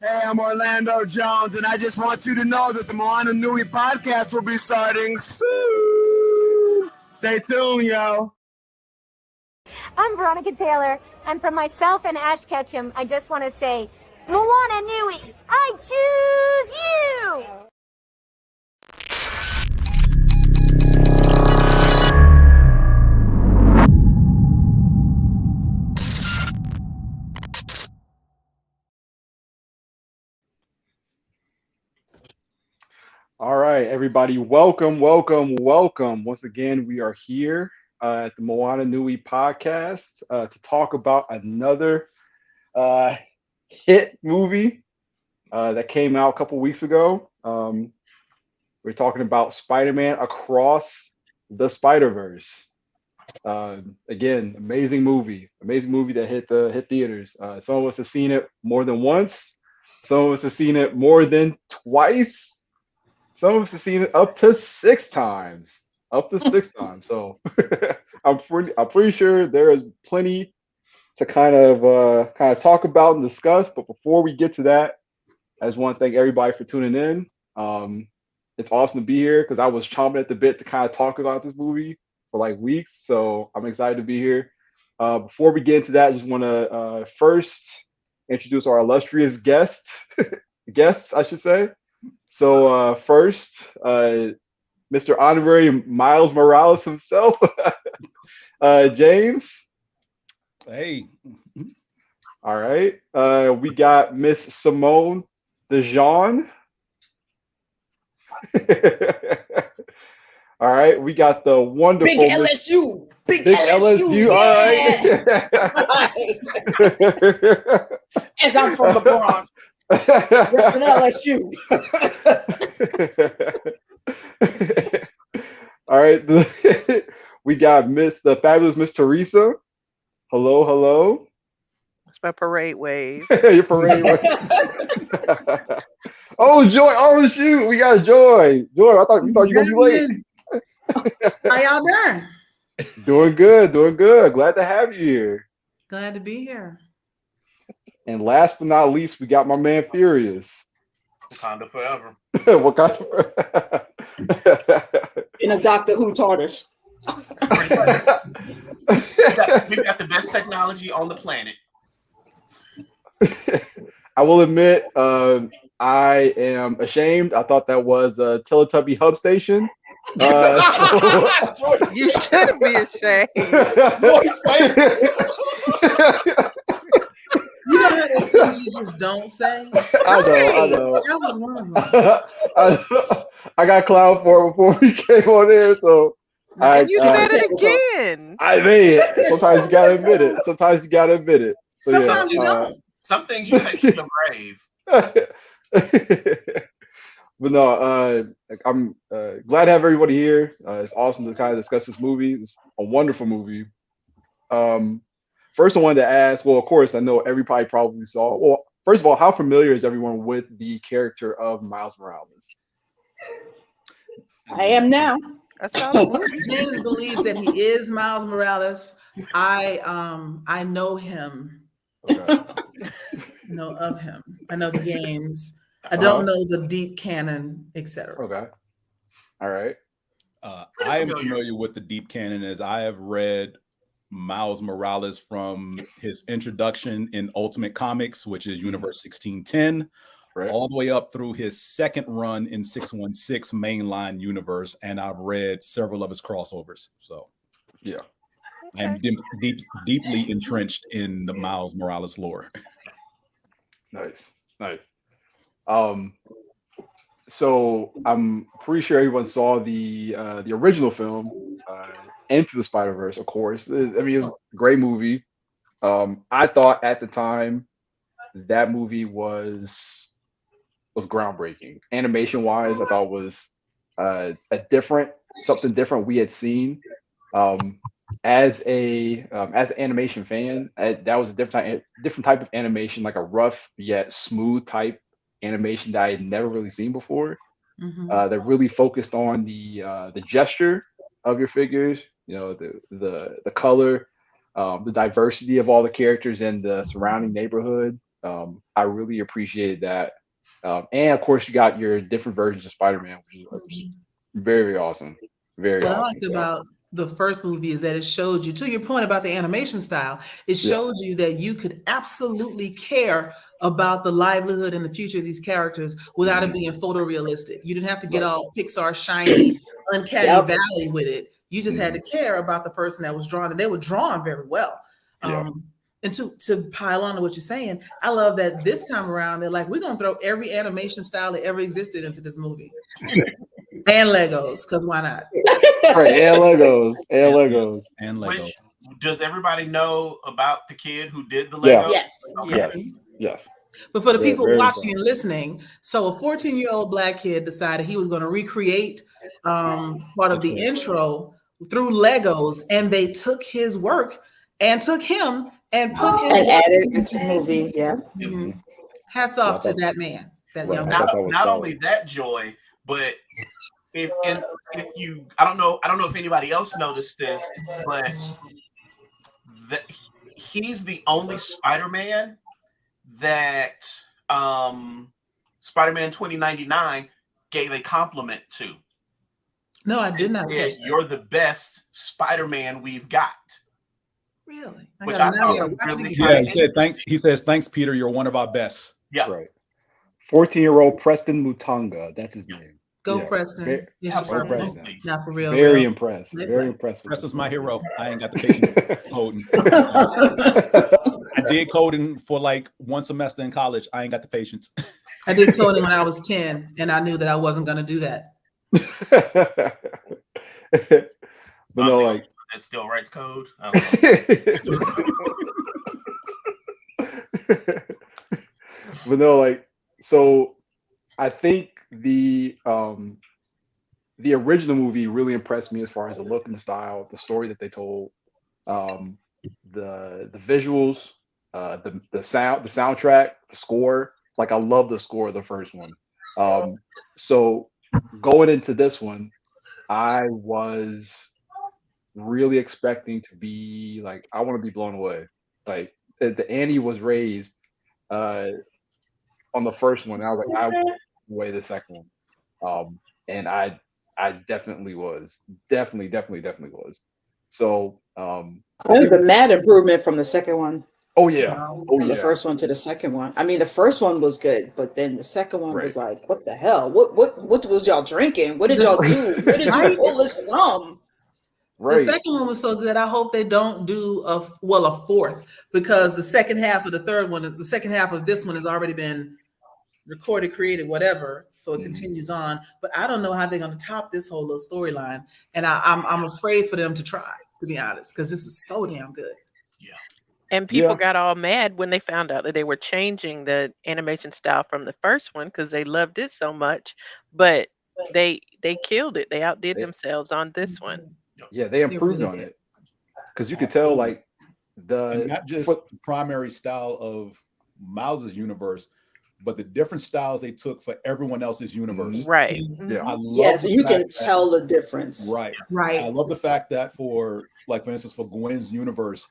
Hey, I'm Orlando Jones, and I just want you to know that the Moana Nui podcast will be starting soon. Stay tuned, yo. I'm Veronica Taylor, and from myself and Ash Ketchum, I just want to say, Moana Nui, I choose you! All right, everybody, welcome. Once again, we are here at the Moana Nui podcast to talk about another hit movie that came out a couple weeks ago. We're talking about Spider-Man Across the Spiderverse. Again, amazing movie that hit theaters. Some of us have seen it more than once. Some of us have seen it more than twice. Some of us have seen it up to six times. So I'm pretty sure there is plenty to kind of talk about and discuss. But before we get to that, I just want to thank everybody for tuning in. It's awesome to be here because I was chomping at the bit to kind of talk about this movie for like weeks. So I'm excited to be here. Before we get into that, I just want to first introduce our illustrious guests, I should say. So first, Mr. Honorary Miles Morales himself, James. Hey. All right. We got Miss Simone Dejean. All right. We got the wonderful Big LSU. Big LSU. Yeah. All right. As I'm from the Bronx. Repping LSU. All right. We got the fabulous Miss Theresa. Hello. That's my parade wave. Your parade wave. Oh, Joy. Oh, shoot. We got Joy. Joy, I thought you were going to be late. How y'all doing? Doing good. Glad to have you here. Glad to be here. And last but not least, we got my man Furious. Wakanda forever. Wakanda forever. In a Doctor Who TARDIS. We've got the best technology on the planet. I will admit, I am ashamed. I thought that was a Teletubby hub station. You shouldn't be ashamed. You know how those things you just don't say? I know. That was one of them. I got clown for it before we came on air, so And you said it again. I made it. Sometimes you gotta admit it. So, Sometimes you don't. Some things you take to your grave. But no, I'm glad to have everybody here. It's awesome to kind of discuss this movie. It's a wonderful movie. First, I wanted to ask, well, of course, I know everybody probably saw. Well, first of all, how familiar is everyone with the character of Miles Morales? I am now. James believes that he is Miles Morales. I know him. Okay. Know of him. I know the games. I don't know the deep canon, etc. Okay. All right. I am familiar with the deep canon as I have read Miles Morales from his introduction in Ultimate Comics, which is Universe 1610, all the way up through his second run in 616 mainline universe, and I've read several of his crossovers. So, yeah, I'm deeply entrenched in the Miles Morales lore. Nice. So I'm pretty sure everyone saw the original film, Into the Spider-Verse, of course. I mean, it was a great movie. I thought at the time that movie was groundbreaking. Animation-wise, I thought was something different we had seen. As an animation fan, that was a different type of animation, like a rough yet smooth type animation that I had never really seen before. That really focused on the gesture of your figures, you know, the color, the diversity of all the characters in the surrounding neighborhood. I I really appreciated that. And of course, you got your different versions of Spider-Man, which is very, very awesome. Very What awesome. I liked about the first movie is that it showed you, to your point about the animation style, it showed you that you could absolutely care about the livelihood and the future of these characters without it being photorealistic. You didn't have to get all Pixar shiny, uncanny valley with it. You just had to care about the person that was drawn, and they were drawn very well. And to pile on to what you're saying, I love that this time around, they're like, we're going to throw every animation style that ever existed into this movie. And Legos, because why not? Right, and Legos. And Legos. And Legos. Which, does everybody know about the kid who did the Legos? Yes. Okay. Yes. But for the people very watching and listening, so a 14-year-old Black kid decided he was going to recreate part of the intro through Legos, and they took his work and took him and put him and added into the movie. Yeah. Hats off to that man, that young man. Not only that, Joy, but if you, I don't know if anybody else noticed this, but he's the only Spider-Man that Spider-Man 2099 gave a compliment to. No, I did not. You're the best Spider-Man we've got. Really? Which I thought really he says, thanks, Peter. You're one of our best. Yeah. Right. 14-year-old Preston Mutanga. That's his name. Go Preston. Absolutely. Not for real. Very impressed. Very impressed. Preston's my hero. I ain't got the patience coding. I did coding for like one semester in college. I ain't got the patience. I did coding when I was 10, and I knew that I wasn't going to do that. But no, like that still writes code. But no, like, so I think the original movie really impressed me as far as the look and the style, the story that they told, the visuals, the soundtrack, the score. Like, I love the score of the first one. So going into this one, I was really expecting to be like, I want to be blown away. Like, the ante was raised on the first one. I was like, I want away the second one. And I definitely was. Definitely was. So that was a mad improvement from the second one. Oh yeah. The first one to the second one. I mean, the first one was good, but then the second one was like, what the hell? What was y'all drinking? What did y'all do? Where did you pull this from? The second one was so good. I hope they don't do a fourth, because the second half of the third one, the second half of this one has already been recorded, created, whatever. So it continues on. But I don't know how they're going to top this whole little storyline. And I'm afraid for them to try, to be honest, because this is so damn good. Yeah. And people got all mad when they found out that they were changing the animation style from the first one because they loved it so much. But they killed it. They outdid themselves on this one. Yeah, they improved on it, because you could tell, like, and not just the primary style of Miles's universe, but the different styles they took for everyone else's universe. Right. Yeah. I love so you can tell the difference. Right. I love the fact that for instance, for Gwen's universe,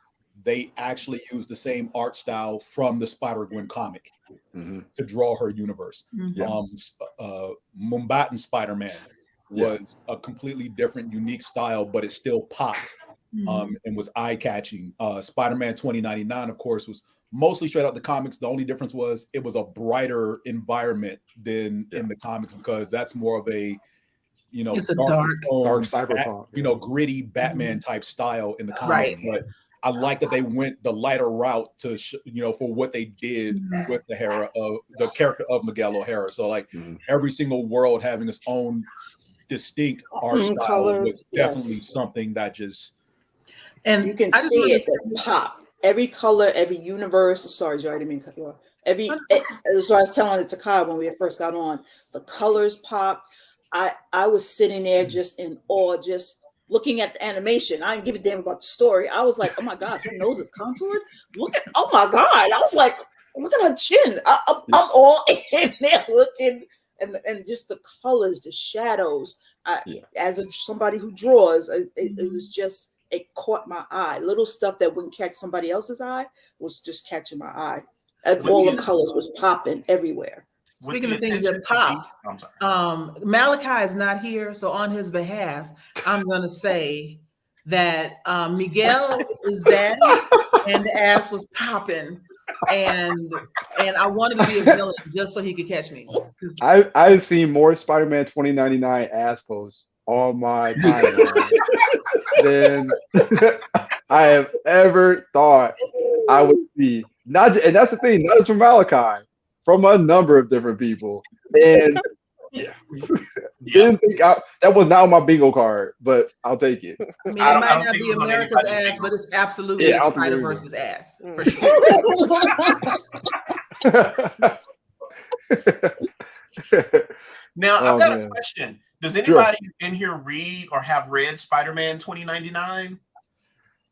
they actually use the same art style from the Spider-Gwen comic to draw her universe. Mumbattan Spider-Man was a completely different, unique style, but it still popped and was eye-catching. Spider-Man 2099, of course, was mostly straight out the comics. The only difference was it was a brighter environment than in the comics, because that's more of a, it's a dark cyberpunk, gritty Batman type style in the comics. But I like that they went the lighter route to, for what they did with the character of Miguel O'Hara. So like every single world having its own distinct art style was definitely something that just, and you can see it pop. Every color, every universe. Sorry, Joe, I didn't mean to cut you off. So I was telling it to Kyle when we first got on. The colors popped. I was sitting there just in awe, just looking at the animation. I didn't give a damn about the story. I was like, oh my God, her nose is contoured. Oh my God. I was like, look at her chin. I'm all in there looking, and just the colors, the shadows. As somebody who draws, it was just, it caught my eye. Little stuff that wouldn't catch somebody else's eye was just catching my eye. All the colors was popping everywhere. Speaking of things that popped, Malachi is not here, so on his behalf, I'm going to say that Miguel is zaddy and the ass was popping, and I wanted to be a villain just so he could catch me. I've seen more Spider-Man 2099 ass posts on my timeline than I have ever thought I would see. And that's the thing, not just from Malachi, from a number of different people. And didn't think that was not on my bingo card, but I'll take it. I mean, it might not be America's ass, but it's absolutely Spider-Verse's ass. For sure. Now, I've got a question. Does anybody in here read or have read Spider-Man 2099?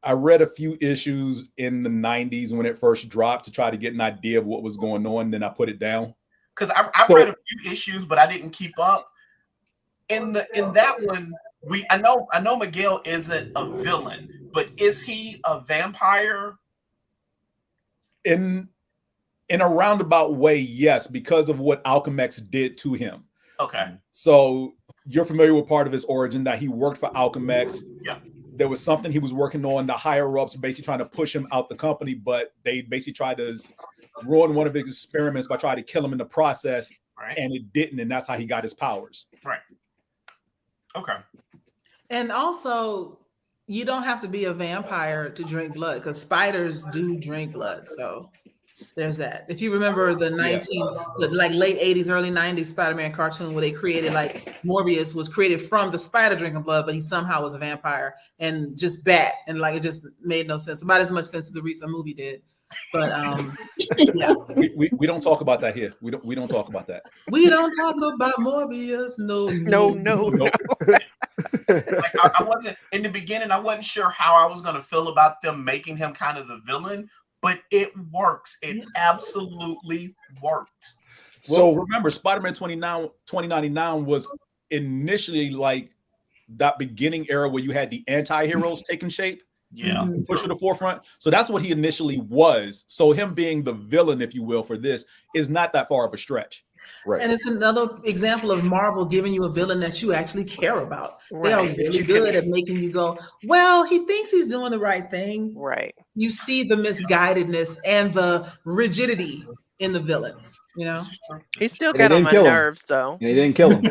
I read a few issues in the 90s when it first dropped to try to get an idea of what was going on. Then I put it down. Because I've read a few issues, but I didn't keep up. In that one, I know Miguel isn't a villain, but is he a vampire? In a roundabout way, yes, because of what Alchemax did to him. Okay. So you're familiar with part of his origin that he worked for Alchemax. Yeah. There was something he was working on. The higher ups basically trying to push him out the company, but they basically tried to ruin one of his experiments by trying to kill him in the process, and it didn't, and that's how he got his powers. Right. Okay. And also, you don't have to be a vampire to drink blood, because spiders do drink blood. So there's that. If you remember the late 80s, early 90s Spider-Man cartoon where they created, like, Morbius was created from the spider drinking blood, but he somehow was a vampire and just bat, and like it just made no sense. About as much sense as the recent movie did. But yeah. we don't talk about that here. We don't talk about that. We don't talk about Morbius. No. Like, I wasn't in the beginning. I wasn't sure how I was going to feel about them making him kind of the villain, but it works. It absolutely worked. So remember, Spider-Man 2099 was initially like that beginning era where you had the anti-heroes taking shape. Yeah. Push to the forefront. So that's what he initially was. So him being the villain, if you will, for this is not that far of a stretch. Right. And it's another example of Marvel giving you a villain that you actually care about. They are really good at making you go, well, he thinks he's doing the right thing. Right. You see the misguidedness and the rigidity in the villains, you know? He still got on my nerves, though. And they didn't kill him.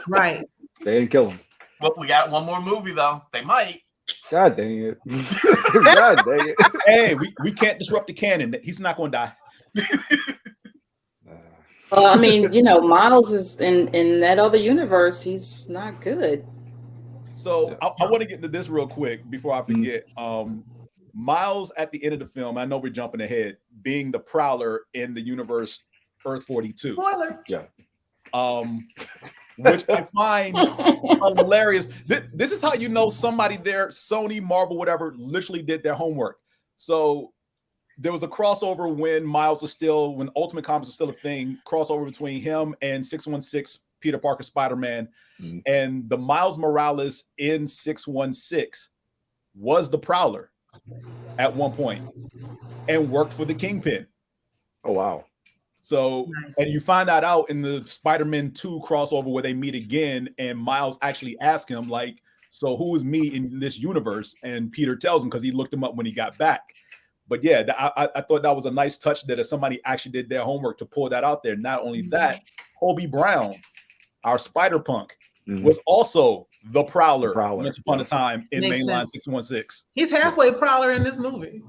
Right. They didn't kill him. But we got one more movie, though. They might. God dang it. God dang it. Hey, we can't disrupt the canon. He's not going to die. Well, I mean, you know, Miles is in that other universe. He's not good. So I want to get into this real quick before I forget. Miles at the end of the film, I know we're jumping ahead, being the Prowler in the universe Earth 42. Spoiler. Yeah. Which I find hilarious. This is how you know somebody there, Sony, Marvel, whatever, literally did their homework. So there was a crossover when when Ultimate Comics was still a thing, crossover between him and 616, Peter Parker, Spider-Man. And the Miles Morales in 616 was the Prowler at one point and worked for the Kingpin. Oh, wow. So, nice. And you find that out in the Spider-Man 2 crossover where they meet again, and Miles actually asks him, like, so who is me in this universe? And Peter tells him because he looked him up when he got back. But yeah, I thought that was a nice touch that if somebody actually did their homework to pull that out there. Not only that, Hobie Brown, our Spider-Punk, was also the Prowler once upon a time in mainline 616. He's halfway Prowler in this movie.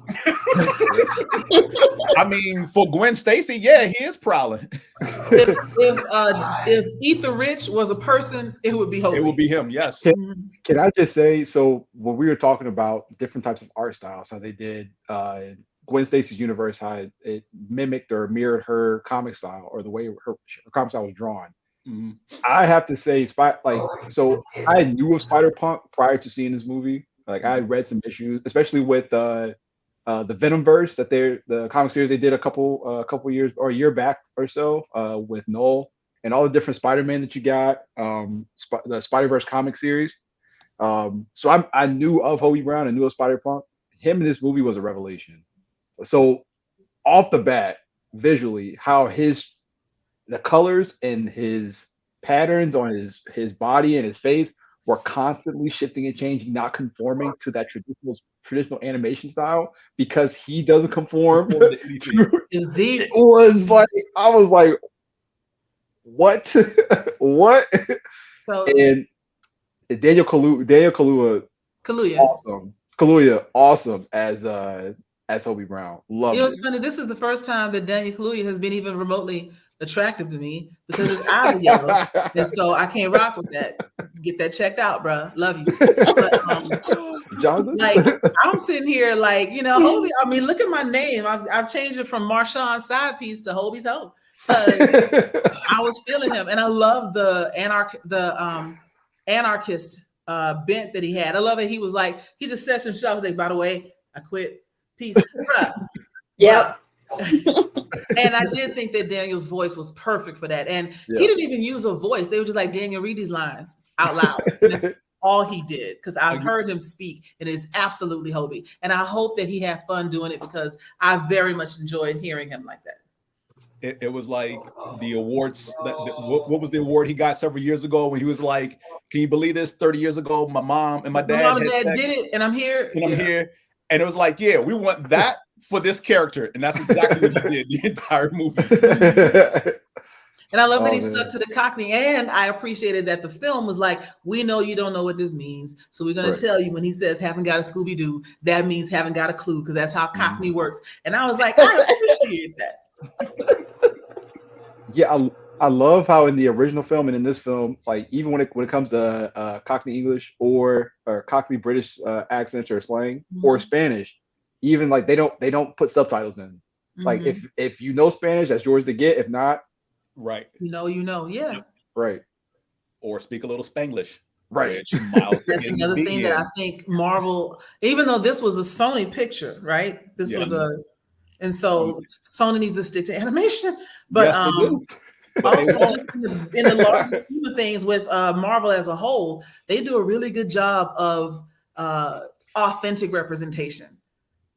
I mean, for Gwen Stacy, yeah, he is Prowler. If Ether Rich was a person, it would be Hobie. It would be him, yes. Can I just say, so when we were talking about different types of art styles, how they did Gwen Stacy's universe, how it mimicked or mirrored her comic style or the way her comic style was drawn. I have to say, so I knew of Spider-Punk prior to seeing this movie. Like I read some issues, especially with the Venomverse the comic series they did a couple years or a year back or so with Noel and all the different Spider-Man that you got, the Spiderverse comic series. So I knew of Hobie Brown, I knew of Spider-Punk. Him in this movie was a revelation. So off the bat, visually how the colors and his patterns on his body and his face were constantly shifting and changing, not conforming to that traditional animation style because he doesn't conform. It's deep. It was like I was like, what? What? So and Daniel Kaluuya, awesome as Hobie Brown. Love it. It's funny. This is the first time that Daniel Kaluuya has been even remotely attractive to me because his eyes are yellow, and so I can't rock with that. Get that checked out, bro. Love you. But, like I'm sitting here, like Hobie. I mean, look at my name. I've changed it from Marshawn's side piece to Hobie's Hope. I was feeling him, and I love the anarchist bent that he had. I love it. He was like, he just said some shit. I was like, by the way, I quit. Peace. Yep. And I did think that Daniel's voice was perfect for that. And he didn't even use a voice. They were just like, Daniel, read these lines out loud. And that's all he did, because I've heard him speak, and it's absolutely Hobie. And I hope that he had fun doing it, because I very much enjoyed hearing him like that. It was like the awards. What was the award he got several years ago when he was like, "Can you believe this? 30 years ago, my mom and my dad did it, and I'm here. And I'm here." And it was like, yeah, we want that for this character, and that's exactly what he did the entire movie. And I love that he stuck to the Cockney, and I appreciated that the film was like, we know you don't know what this means, so we're going to tell you when he says haven't got a Scooby-Doo, that means haven't got a clue, because that's how Cockney works. And I was like, I appreciate that. Yeah, I love how in the original film and in this film, like even when it comes to Cockney English or Cockney British accents or slang or Spanish, even like they don't put subtitles in. Like if you know Spanish, that's yours to get. If not, right. Yeah. Right. Or speak a little Spanglish. Right. That's another thing that I think Marvel, even though this was a Sony picture, right? This was and so Sony needs to stick to animation. But also in the larger scheme of things with Marvel as a whole, they do a really good job of authentic representation.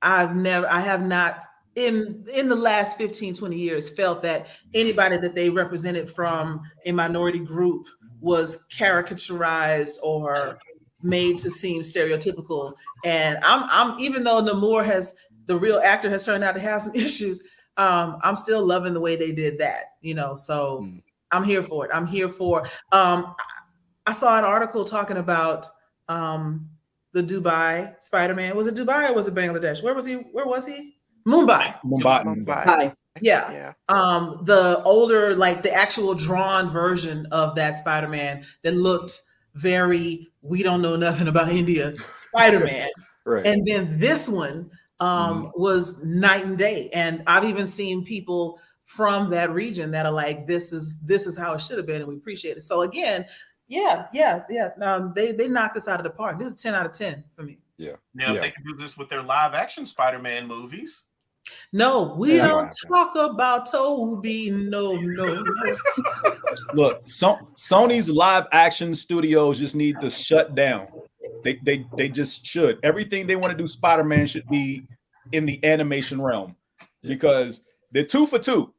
I have not in the last 15, 20 years felt that anybody that they represented from a minority group was caricaturized or made to seem stereotypical. And I'm even though the real actor has turned out to have some issues, I'm still loving the way they did that, so I'm here for it. I'm here for I saw an article talking about the Dubai Spider-Man. Was it Dubai or was it Bangladesh? Where was he? Mumbai. Yeah. The older, like the actual drawn version of that Spider-Man that looked very, we don't know nothing about India Spider-Man. Right. And then this one was night and day. And I've even seen people from that region that are like, this is how it should have been, and we appreciate it. So again, they knocked this out of the park. This is 10 out of 10 for me. Yeah. Now if they can do this with their live action Spider-Man movies. No, we don't talk about Toby. No. Look, Sony's live action studios just need to shut down. They just should. Everything they want to do Spider-Man should be in the animation realm, because they're 2 for 2.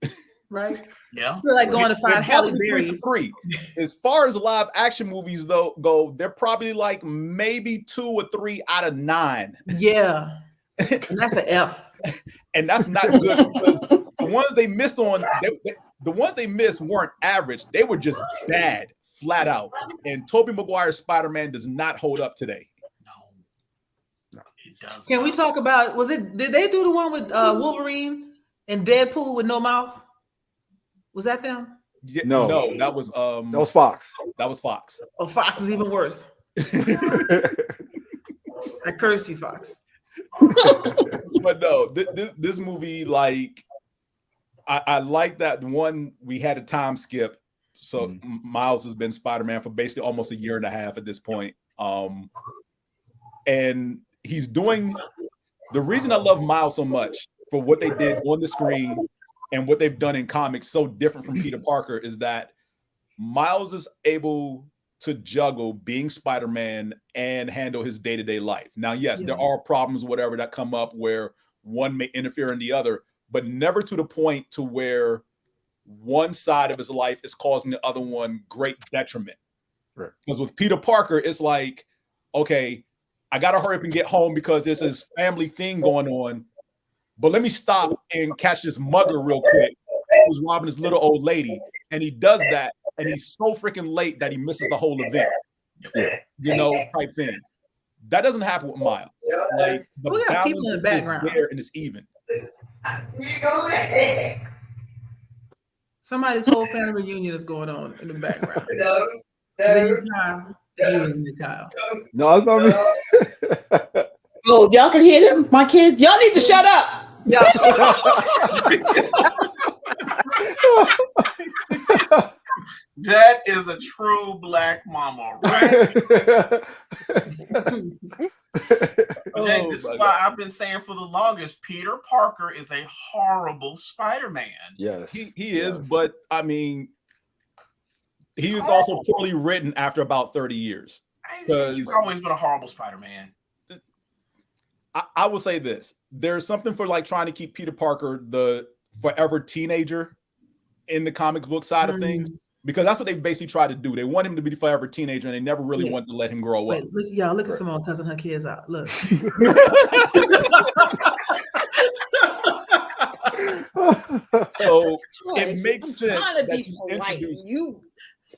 Right. Yeah. They're like going to find Halle Berry. 3. As far as live action movies go, they're probably like maybe 2 or 3 out of 9. Yeah. And that's an F. And that's not good, because the ones they missed the ones they missed weren't average. They were just bad, flat out. And Tobey Maguire's Spider-Man does not hold up today. No, it doesn't. Can we talk about, did they do the one with Wolverine and Deadpool with no mouth? Was that them? Yeah, no, that was Fox. That was Fox. Oh, Fox is even worse. I curse you, Fox. But no, this movie, like, I like that one. We had a time skip, so Miles has been Spider-Man for basically almost a year and a half at this point. And he's doing the reason I love Miles so much for what they did on the screen and what they've done in comics, so different from Peter Parker, is that Miles is able to juggle being Spider-Man and handle his day-to-day life. Now, yes, there are problems, whatever, that come up where one may interfere in the other, but never to the point to where one side of his life is causing the other one great detriment. Right. Because with Peter Parker, it's like, okay, I gotta hurry up and get home because there's this family thing going on. But let me stop and catch this mugger real quick who's robbing this little old lady. And he does that, and he's so freaking late that he misses the whole event. You know, type thing. That doesn't happen with Miles. Like the we got people balance in the background. is there and it's even. Somebody's whole family reunion is going on in the background. Kyle. No, it's not me. Oh, y'all can hear them? My kids? Y'all need to shut up. That is a true black mama, right? Jay, this is why I've been saying for the longest, Peter Parker is a horrible Spider-Man. Yes. He is, but I mean, he is also poorly written after about 30 years. He's always been a horrible Spider-Man. I will say this. There's something for like trying to keep Peter Parker the forever teenager in the comic book side of things, because that's what they basically try to do. They want him to be the forever teenager, and they never really want to let him grow up. Look at Simone cussing her kids out. Look. So it makes sense. I'm trying to be that polite. You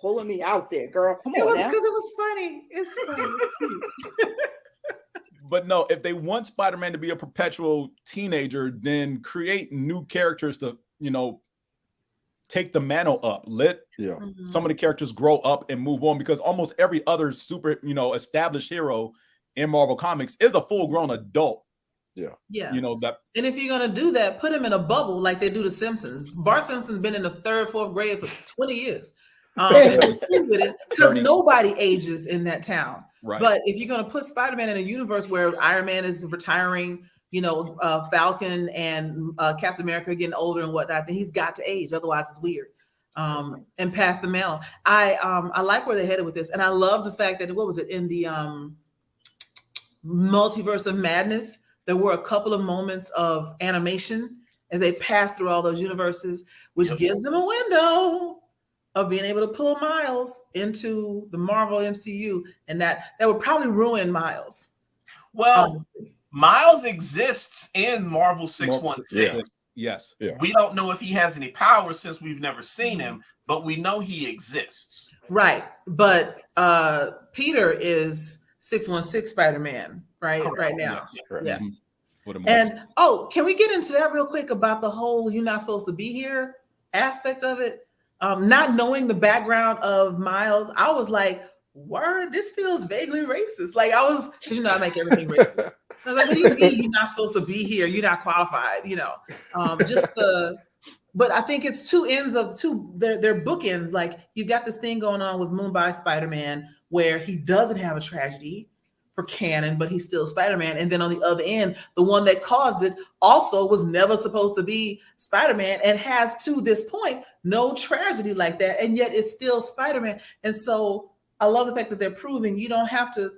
pulling me out there, girl. Come on now. Because it was funny. It's funny. But no, if they want Spider-Man to be a perpetual teenager, then create new characters to, you know, take the mantle up. Let some of the characters grow up and move on, because almost every other super, you know, established hero in Marvel Comics is a full-grown adult. Yeah. You know that. And if you're gonna do that, put him in a bubble like they do the Simpsons. Bart Simpson's been in the 3rd, 4th grade for 20 years. Because nobody ages in that town. Right. But if you're going to put Spider-Man in a universe where Iron Man is retiring, you know, Falcon and Captain America getting older and whatnot, then he's got to age. Otherwise, it's weird. And pass the mantle. I like where they're headed with this, and I love the fact that, what was it, in the Multiverse of Madness, there were a couple of moments of animation as they pass through all those universes, which gives them a window of being able to pull Miles into the Marvel MCU, and that would probably ruin Miles. Well, honestly. Miles exists in Marvel 616. Yes. We don't know if he has any powers since we've never seen him, but we know he exists. Right. But Peter is 616 Spider-Man, right? Correct. Right now. Yeah. And can we get into that real quick about the whole "you're not supposed to be here" aspect of it? Not knowing the background of Miles, I was like, word, this feels vaguely racist. Like I was, because you know I make everything racist. I was like, what do you mean you're not supposed to be here? You're not qualified, you know. But I think it's two ends of they're bookends. Like you got this thing going on with Mumbai Spider-Man where he doesn't have a tragedy for canon, but he's still Spider-Man. And then on the other end, the one that caused it also was never supposed to be Spider-Man and has, to this point, no tragedy like that. And yet it's still Spider-Man. And so I love the fact that they're proving we don't have to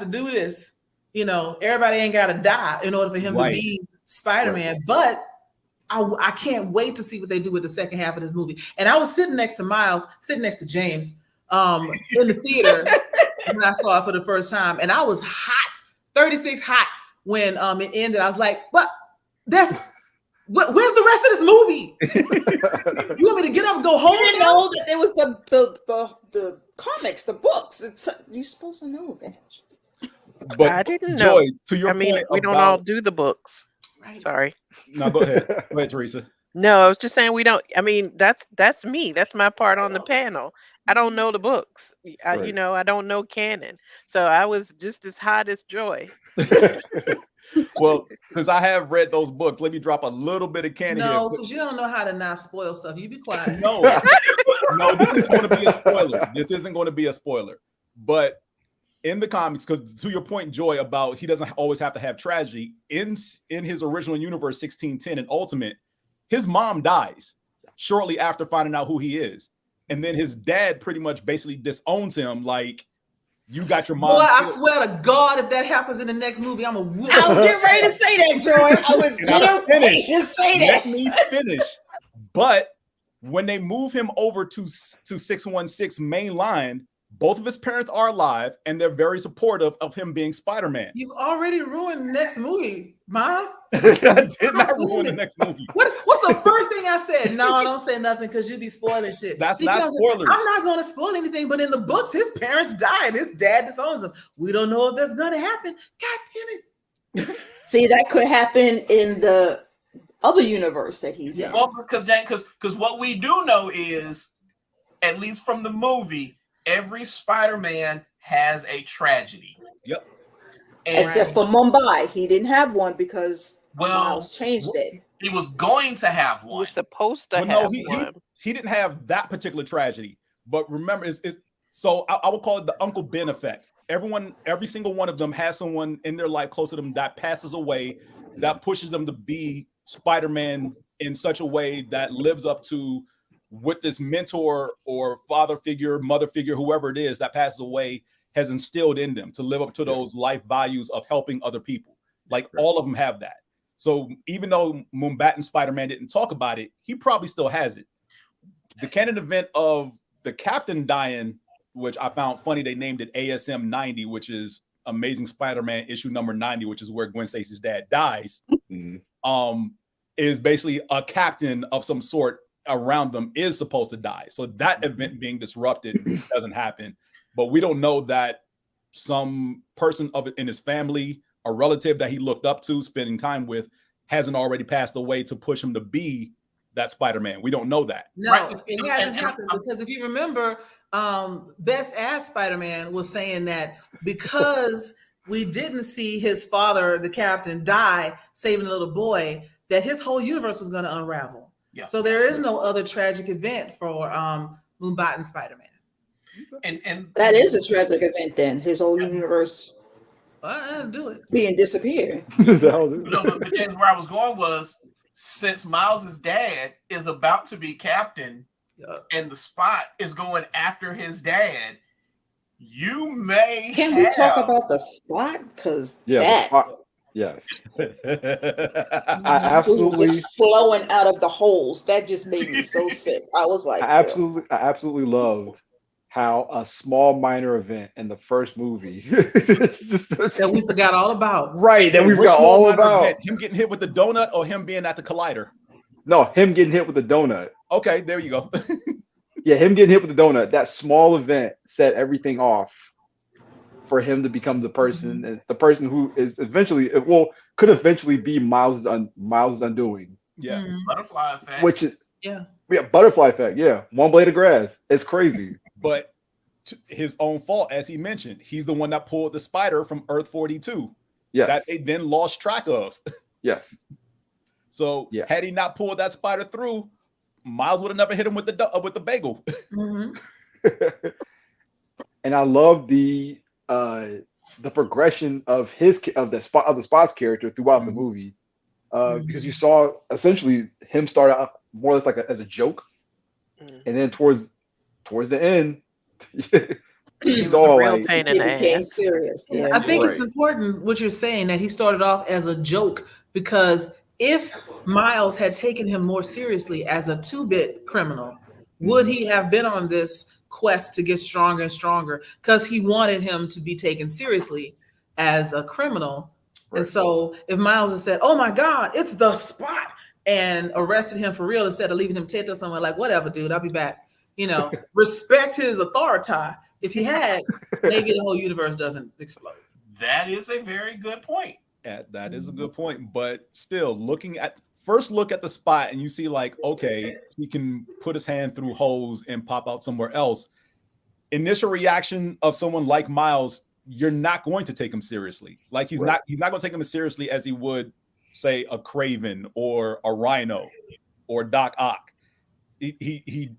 do this. You know, everybody ain't got to die in order for him to be Spider-Man. But I can't wait to see what they do with the second half of this movie. And I was sitting next to Miles, sitting next to James in the theater when I saw it for the first time. And I was hot, 36 hot when it ended. I was like, what? Where's the rest of this movie? You want me to get up and go home? You didn't know that there was the comics, the books. You're supposed to know that. But I didn't know. Joy, to your point, we don't all do the books. Right. Sorry. No, go ahead. Go ahead, Theresa. No, I was just saying we don't. I mean, that's me. That's my part on the panel. I don't know the books. You know, I don't know canon. So I was just as hot as Joy. Well, because I have read those books, let me drop a little bit of canon here. No, because you don't know how to not spoil stuff. You be quiet. No, this is going to be a spoiler. This isn't going to be a spoiler. But in the comics, because to your point, Joy, about he doesn't always have to have tragedy, in his original universe, 1610 and Ultimate, his mom dies shortly after finding out who he is. And then his dad pretty much basically disowns him, like, You got your Boy, mom. I swear to God, if that happens in the next movie, I'm a whoop. I was getting ready to say that, Joy. I was getting ready to say that. Let me finish. But when they move him over to 616 main line, both of his parents are alive, and they're very supportive of him being Spider-Man. You've already ruined the next movie, Miles. I did not ruin the next movie. What's the first thing I said? No, don't say nothing because you'll be spoiling shit. That's not spoilers. I'm not going to spoil anything, but in the books, his parents died. His dad disowns him. We don't know if that's going to happen. God damn it. See, that could happen in the other universe that he's in. Well, because what we do know is, at least from the movie, every Spider-Man has a tragedy. Yep. Except for Mumbai. He didn't have one because Miles changed it. He was going to have one. He was supposed to have one. He didn't have that particular tragedy. But remember, so I would call it the Uncle Ben effect. Every single one of them has someone in their life close to them that passes away, that pushes them to be Spider-Man in such a way that lives up to what this mentor or father figure, mother figure, whoever it is that passes away has instilled in them to live up to those life values of helping other people. Like all of them have that. So even though Moonbat and Spider-Man didn't talk about it, he probably still has it. The canon event of the Captain dying, which I found funny, they named it ASM 90, which is Amazing Spider-Man issue number 90, which is where Gwen Stacy's dad dies. Is basically a captain of some sort around them is supposed to die. So that event being disrupted doesn't happen. But we don't know that some person in his family, a relative that he looked up to, spending time with, hasn't already passed away to push him to be that Spider-Man. We don't know that. No, it hasn't happened because if you remember, Best Ass Spider-Man was saying that because we didn't see his father, the captain, die saving a little boy, that his whole universe was going to unravel. Yeah. So there is no other tragic event for Moonbat and Spider-Man. And that is a tragic event then. His whole universe do it. being disappeared. But James, where I was going was, since Miles's dad is about to be captain and the Spot is going after his dad, you may we talk about the Spot? Because yes. I absolutely just flowing out of the holes. That just made me so sick. I was like, I absolutely loved how a small minor event in the first movie that we forgot all about. Right, that we forgot all about. Him getting hit with the donut or him being at the collider? No, him getting hit with the donut. Okay, there you go. Yeah, him getting hit with the donut. That small event set everything off for him to become the person, and the person who is could eventually be Miles' undoing. Yeah, butterfly effect. Which is butterfly effect. Yeah, one blade of grass. It's crazy. But his own fault, as he mentioned, he's the one that pulled the spider from Earth 42. Yes, that they then lost track of. Yes. So had he not pulled that spider through, Miles would have never hit him with the bagel. And I love the progression of the Spot's character throughout the movie, because you saw essentially him start out more or less as a joke, and then towards the end, he's all real pain in the ass. Serious. Yeah, I think it's important what you're saying, that he started off as a joke, because if Miles had taken him more seriously as a 2-bit criminal, would he have been on this quest to get stronger and stronger? Because he wanted him to be taken seriously as a criminal. Right. And so if Miles had said, "Oh my God, it's the Spot," and arrested him for real instead of leaving him Ted or somewhere, like, "Whatever, dude, I'll be back." Respect his authority. If he had, maybe the whole universe doesn't explode. That is a very good point. Yeah, that is a good point. But still, look at the Spot and you see okay, he can put his hand through holes and pop out somewhere else. Initial reaction of someone like Miles, you're not going to take him seriously. He's not going to take him as seriously as he would, say, a Kraven or a Rhino or Doc Ock. He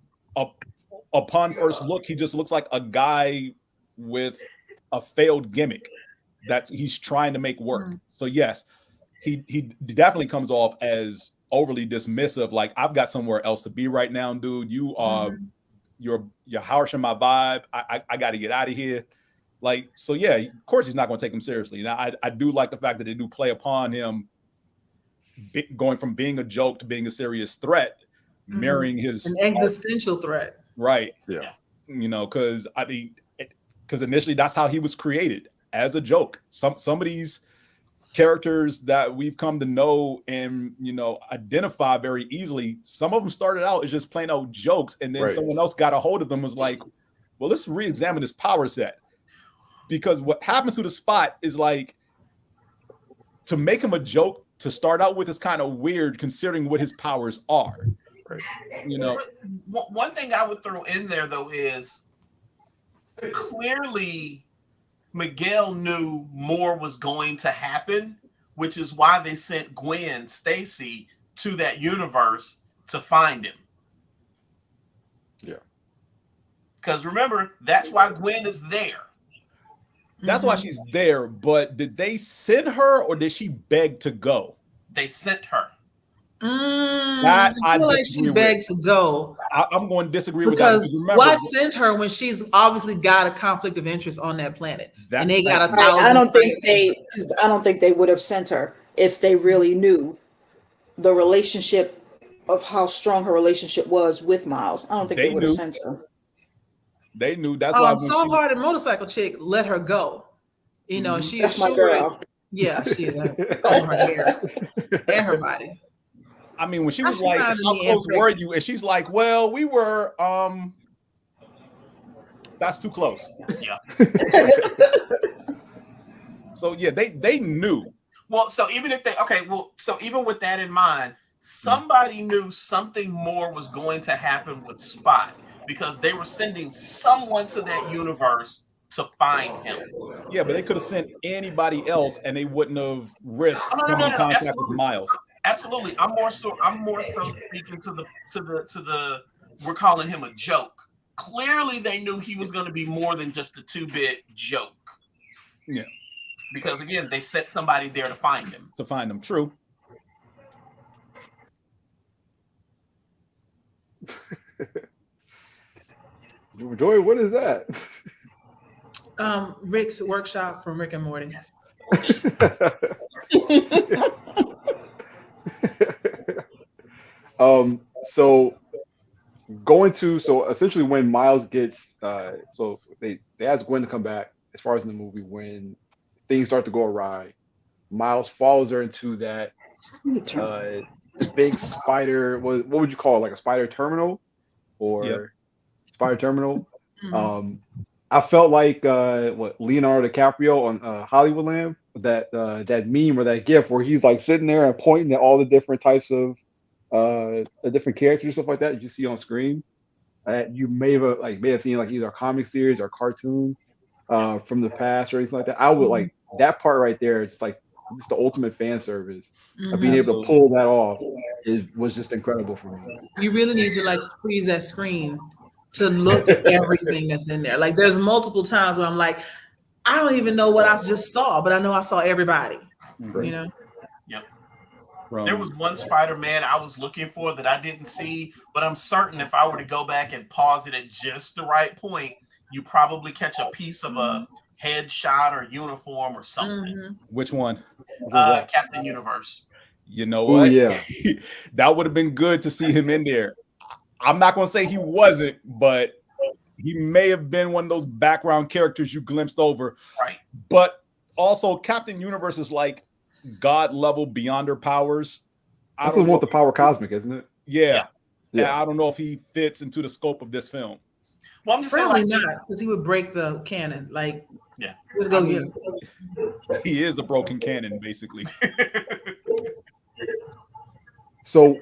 upon first look, he just looks like a guy with a failed gimmick that he's trying to make work. So yes, he definitely comes off as overly dismissive. Like, I've got somewhere else to be right now, dude. You are you're harshing my vibe. I got to get out of here. Like, so yeah, of course he's not going to take him seriously. Now, I do like the fact that they do play upon him going from being a joke to being a serious threat, mirroring his an existential threat. Right. Yeah. You know, because I mean, because initially that's how he was created, as a joke. Some of these characters that we've come to know and, you know, identify very easily, some of them started out as just plain old jokes, and then someone else got a hold of them, was like, well, let's re-examine this power set. Because what happens to the Spot is, like, to make him a joke to start out with is kind of weird considering what his powers are. Right. You know, one thing I would throw in there though is clearly Miguel knew more was going to happen, which is why they sent Gwen Stacy to that universe to find him. Yeah. Because remember, that's why Gwen is there. That's why she's there. But did they send her, or did she beg to go? They sent her. I feel like she begged to go. I'm going to disagree with that. Because remember, why send her when she's obviously got a conflict of interest on that planet? And they got 1,000. I don't think they would have sent her if they really knew the relationship of how strong her relationship was with Miles. I don't think they would have sent her. They knew. That's why Soft-hearted motorcycle chick let her go. You know, she that's my girl. Yeah, she is. Her hair and her body. I mean, when she was like, how close were you? And she's like, well, we were, that's too close. Yeah. So yeah, they knew. Well, so even if so even with that in mind, somebody knew something more was going to happen with Spot, because they were sending someone to that universe to find him. Yeah, but they could have sent anybody else and they wouldn't have risked coming in contact with Miles. Absolutely. I'm more so speaking to the we're calling him a joke. Clearly they knew he was going to be more than just a 2-bit joke. Yeah. Because again, they set somebody there to find him. True. Joy, what is that? Rick's workshop from Rick and Morty. Yes. So essentially when Miles gets so they ask Gwen to come back, as far as in the movie, when things start to go awry, Miles follows her into that big spider, what would you call it, like a spider terminal or spider terminal? I felt like Leonardo DiCaprio on Hollywoodland, that meme or that gif where he's like sitting there and pointing at all the different types of different characters, stuff like that you see on screen. You may have seen like either a comic series or a cartoon from the past or anything like that. I would like that part right there. It's like it's the ultimate fan service. Being able to pull that off was just incredible for me. You really need to like squeeze that screen to look at everything that's in there. Like there's multiple times where I'm like, I don't even know what I just saw, but I know I saw everybody. You know? Yep. There was one Spider-Man I was looking for that I didn't see, but I'm certain if I were to go back and pause it at just the right point, you probably catch a piece of a headshot or uniform or something. Which one? Captain Universe. You know what? Ooh, yeah. That would have been good to see him in there. I'm not going to say he wasn't, but he may have been one of those background characters you glimpsed over. Right. But also, Captain Universe is like God level beyond her powers. This is what the power cosmic, isn't it? Yeah. I don't know if he fits into the scope of this film. Well, I'm just saying, like, because he would break the canon. Like, just go get him. He is a broken canon, basically. So,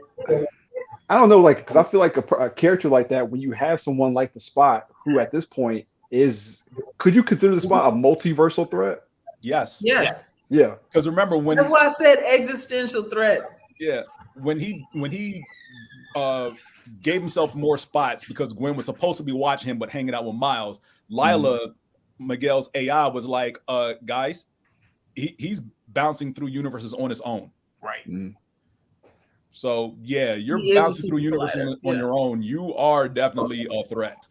I don't know, like, because I feel like a character like that, when you have someone like the Spot, who at this point could you consider the Spot a multiversal threat? Yes. Yes. Yeah. Because remember when that's why I said existential threat. Yeah. When he gave himself more spots because Gwen was supposed to be watching him but hanging out with Miles, Lila, Miguel's AI, was like, guys, he's bouncing through universes on his own. Right. So yeah, you're bouncing through universes on your own. You are definitely a threat.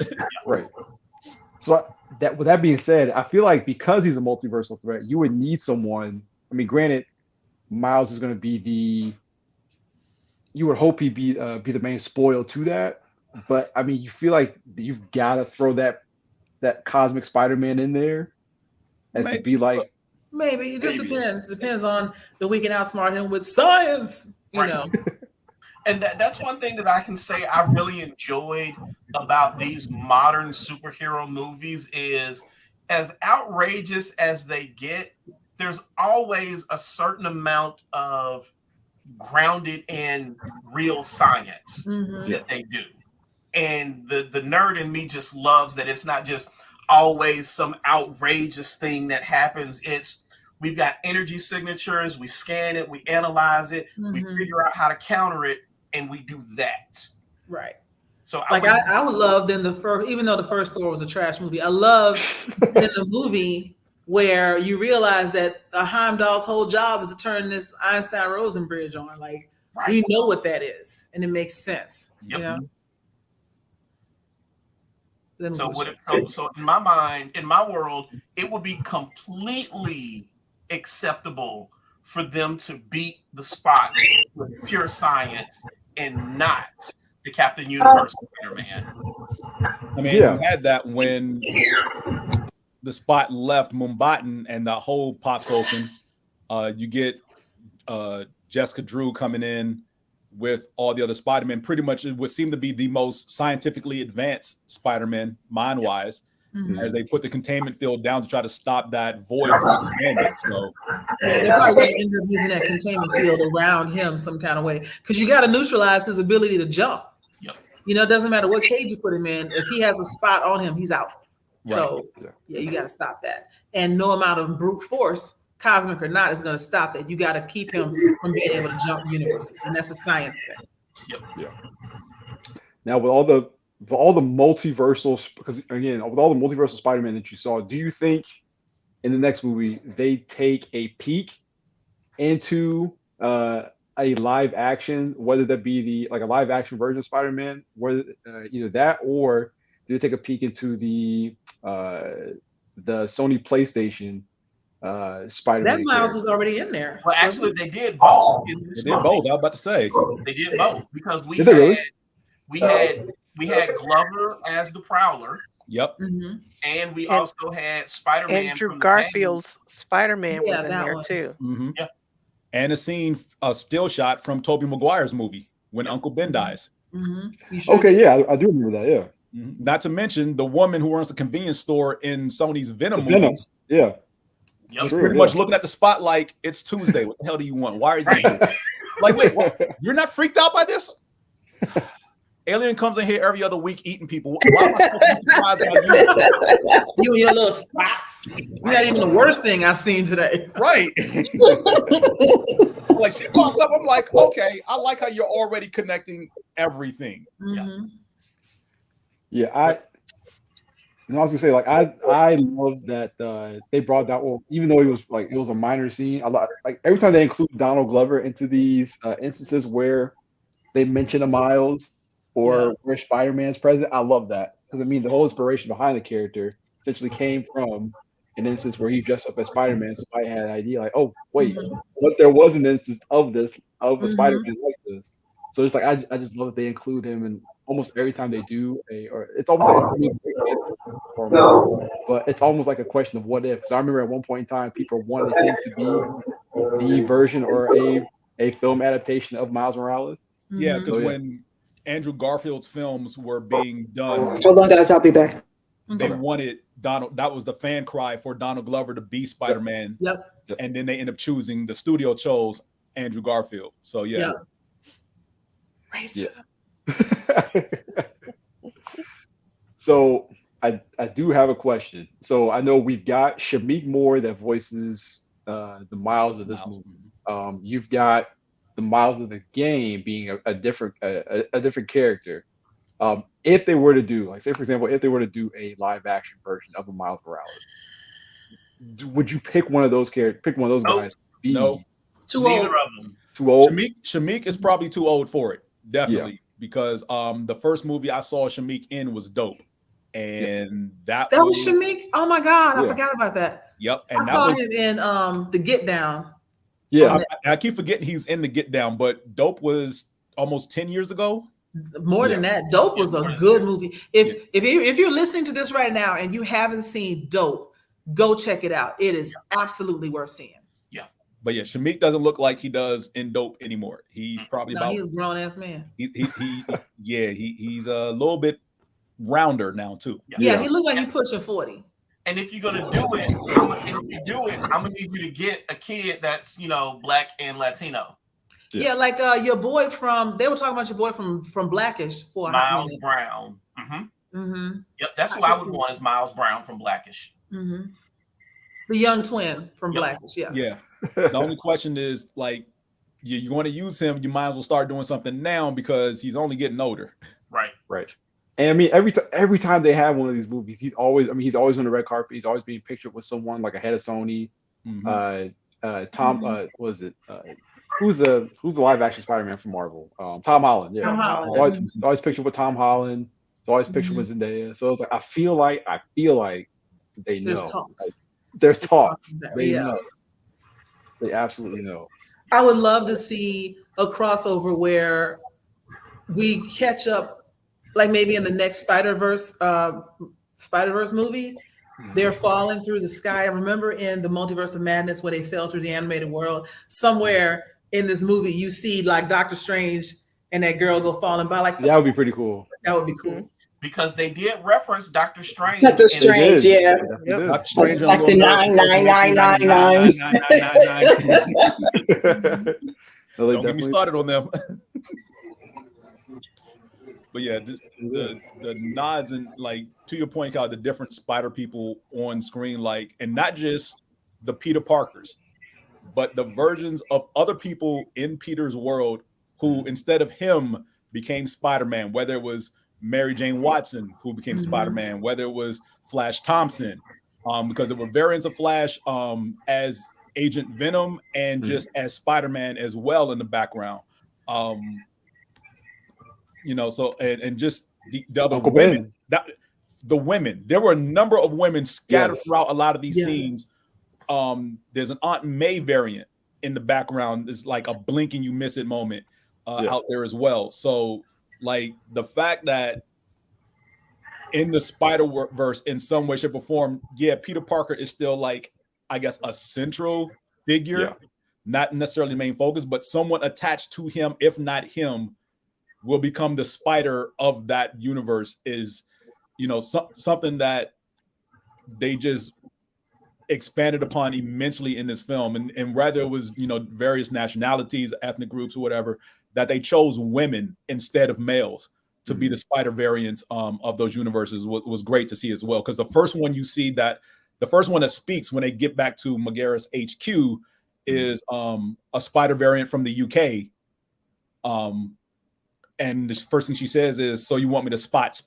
Right. So with that being said, I feel like because he's a multiversal threat, you would need someone. I mean, granted, Miles is going to be you would hope he'd be the main spoil to that, but I mean, you feel like you've got to throw that cosmic Spider-Man in there as to be like. Maybe it just depends. Depends on the we can outsmart him with science, you know. And that's one thing that I can say I really enjoyed about these modern superhero movies is as outrageous as they get, there's always a certain amount of grounded in real science that they do. And the nerd in me just loves that it's not just always some outrageous thing that happens. It's we've got energy signatures, we scan it, we analyze it, we figure out how to counter it, and we do that. Right. So I would love then the first, even though the first Thor was a trash movie, I love in the movie where you realize that Heimdall's whole job is to turn this Einstein-Rosen bridge on. Like we know what that is, and it makes sense. Yep. You know? So in my mind, in my world, it would be completely acceptable for them to beat the Spot with pure science and not the Captain Universe Spider-Man. I mean, you had that when the Spot left Mumbattan and the hole pops open. You get Jessica Drew coming in with all the other Spider-Men. Pretty much it would seem to be the most scientifically advanced Spider-Man, mind-wise, as they put the containment field down to try to stop that void from expanding. So they're probably going to end up using that containment field around him some kind of way, because you got to neutralize his ability to jump. You know, it doesn't matter what cage you put him in. If he has a spot on him, he's out. Right. So yeah, you got to stop that. And no amount of brute force, cosmic or not, is going to stop that. You got to keep him from being able to jump universes, and that's a science thing. Now with all the multiversals, because again, with all the multiversal Spider-Man that you saw, do you think in the next movie they take a peek into a live action, whether that be a live action version of Spider-Man, whether either that or do they take a peek into the Sony PlayStation Spider-Man? That Miles was already in there. Well, actually, they did both. They did both. I was about to say they did both because we had Glover as the Prowler. Yep. And we also had Spider-Man. Andrew Garfield's Spider-Man was in there too. Yeah. And a still shot from Tobey Maguire's movie when Uncle Ben dies. Okay, yeah, I do remember that. Yeah. Not to mention the woman who runs the convenience store in Sony's Venom movies. Yeah. Was pretty much looking at the spot like, it's Tuesday. What the hell do you want? Why are you here? Like, wait, what? You're not freaked out by this? Alien comes in here every other week eating people. Why am I supposed to be surprised by you? You and your little spots. You're not even the worst thing I've seen today. Right. Like she popped up. I'm like, okay, I like how you're already connecting everything. Yeah, I was gonna say, like, I love that they brought that. Well, even though it was a minor scene, like every time they include Donald Glover into these instances where they mention a Miles or where Spider-Man's present, I love that, because I mean the whole inspiration behind the character essentially came from an instance where he dressed up as Spider-Man. So I had an idea like, oh wait, what, there was an instance of a Spider-Man like this. So it's like I just love that they include him, and almost every time they do or it's almost like but it's almost like a question of what if. Because I remember at one point in time, people wanted him to be the version or a film adaptation of Miles Morales. Yeah, because when Andrew Garfield's films were being done, hold on, guys, I'll be back. They wanted Donald. That was the fan cry for Donald Glover to be Spider-Man. Yep. And then they end up choosing. The studio chose Andrew Garfield. So yeah. Racism. So I do have a question. So I know we've got Shameik Moore that voices the Miles of this movie. You've got the Miles of the game being a different character. If they were to do, like, say for example, if they were to do a live action version of the Miles Morales, would you pick one of those characters? Pick one of those guys? No, too old. Neither of them. Too old. Shameik is probably too old for it. Definitely, because the first movie I saw Shameik in was dope. and that was Shamik. Oh my God, I Yeah. forgot about that. Yep, and I saw him in the Get Down. Yeah, I keep forgetting he's in the Get Down, but Dope was almost 10 years ago. More than that, Dope was a good movie. If you're listening to this right now and you haven't seen Dope, go check it out. It is absolutely worth seeing. Yeah, but yeah, Shamik doesn't look like he does in Dope anymore. He's probably he's a grown ass man. He's a little bit rounder now too. Yeah, he looked like he's pushing 40. And if you're gonna do it, I'm gonna need you to get a kid that's Black and Latino. Yeah, like your boy from. They were talking about your boy from Blackish for Miles Brown. Yep, that's who I would want is Miles Brown from Blackish. The young twin from Blackish. Yeah. The only question is like, you want to use him, you might as well start doing something now because he's only getting older. Right. And I mean, every time they have one of these movies, he's always on the red carpet. He's always being pictured with someone like a head of Sony. Tom, was it? Who's the live action Spider-Man from Marvel? Tom Holland. Yeah, Tom Holland. Always pictured with Tom Holland. It's always pictured with Zendaya. So it's like I feel like they know. There's talks. They know. They absolutely know. I would love to see a crossover where we catch up. Like maybe in the next Spiderverse movie, they're falling through the sky. I remember in the Multiverse of Madness where they fell through the animated world. Somewhere in this movie, you see like Doctor Strange and that girl go falling by. Like that would be pretty cool. That would be cool because they did reference Doctor Strange. Doctor Strange, yeah. Doctor Strange. Doctor 99999. Don't get me started on them. But yeah, the nods and like to your point, Kyle, the different Spider people on screen, like, and not just the Peter Parkers, but the versions of other people in Peter's world who instead of him became Spider-Man, whether it was Mary Jane Watson who became Spider-Man, whether it was Flash Thompson, because there were variants of Flash as Agent Venom and just as Spider-Man as well in the background. So and just the other women, the women, there were a number of women scattered throughout a lot of these scenes. There's an Aunt May variant in the background. It's like a blink and you miss it moment out there as well. So like the fact that in the Spider-Verse in some way, shape, or form, Peter Parker is still like, I guess, a central figure, not necessarily main focus, but someone attached to him, if not him, will become the Spider of that universe is, something that they just expanded upon immensely in this film. And whether it was, various nationalities, ethnic groups, or whatever, that they chose women instead of males to be the Spider variants of those universes was great to see as well. Because the first one that speaks when they get back to Megaris HQ is a Spider variant from the UK. And the first thing she says is, "So you want me to spot?" So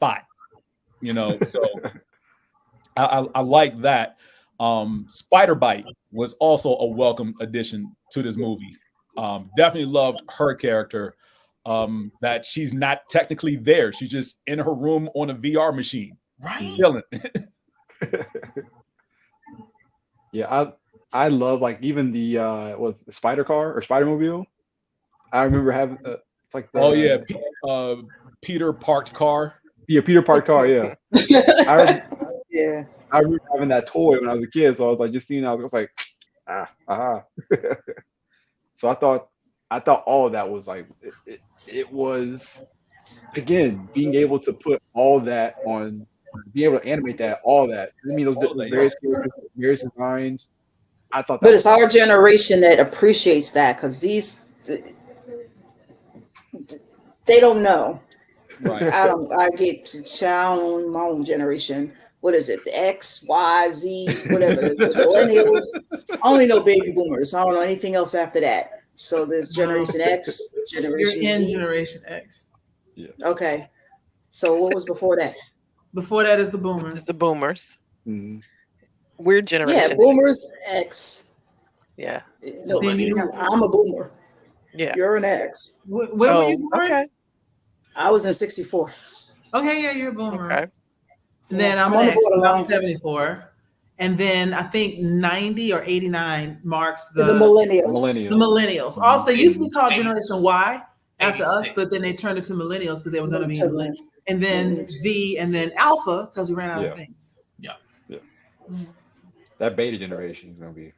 I like that. Spider Bite was also a welcome addition to this movie. Definitely loved her character. That she's not technically there; she's just in her room on a VR machine, chilling. I love like even the Spider car or Spider Mobile. I remember having. It's like Peter parked car. Yeah, Peter parked car. Yeah, I remember having that toy when I was a kid. So I was like, just seeing, I was like, So I thought all of that was like, it was again being able to put all that on, being able to animate that, all that. I mean, those various characters, various designs. I thought, but it's our generation that appreciates that because they don't know. Right. I get child my own generation. What is it? The X, Y, Z, whatever. The millennials. I only know baby boomers. I don't know anything else after that. So there's Generation X, Generation Z. Generation X. Yeah. Okay. So what was before that? Before that is the boomers. It's the boomers. Mm-hmm. We're Generation Yeah, boomers X. Yeah. No, I'm a boomer. Yeah. You're an X. Where were you born? Okay. I was in 64. Okay, yeah, you're a boomer. Okay. And then I'm next, about 74. And then I think 90 or 89 marks the millennials. Also, they used to be called Generation Y after us, but then they turned it to millennials because they were going to be millennials. And then Z, and then Alpha because we ran out of things. Yeah. That beta generation is going to be.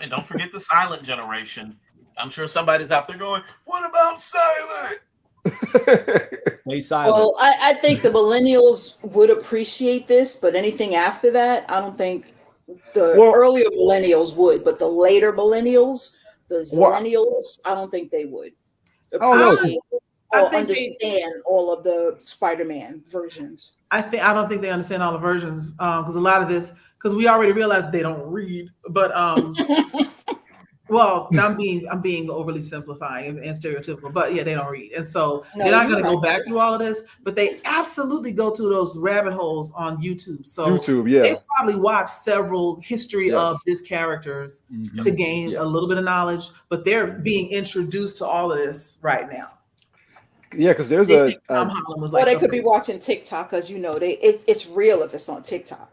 Don't forget the silent generation. I'm sure somebody's out there going, "What about silent?" Well, I think the millennials would appreciate this, but anything after that, I don't think the earlier millennials would, but the later millennials, the zillennials, I don't think they would appreciate or understand all of the Spider-Man versions. I don't think they understand all the versions because a lot of this, because we already realized they don't read, but well, I'm being overly simplifying and stereotypical, but yeah, they don't read. And so they're not going to go back through all of this, but they absolutely go through those rabbit holes on YouTube. So they probably watch several history of these characters to gain a little bit of knowledge, but they're being introduced to all of this right now. Yeah, because there's Tom Holland was like, they could be watching TikTok because it's real if it's on TikTok.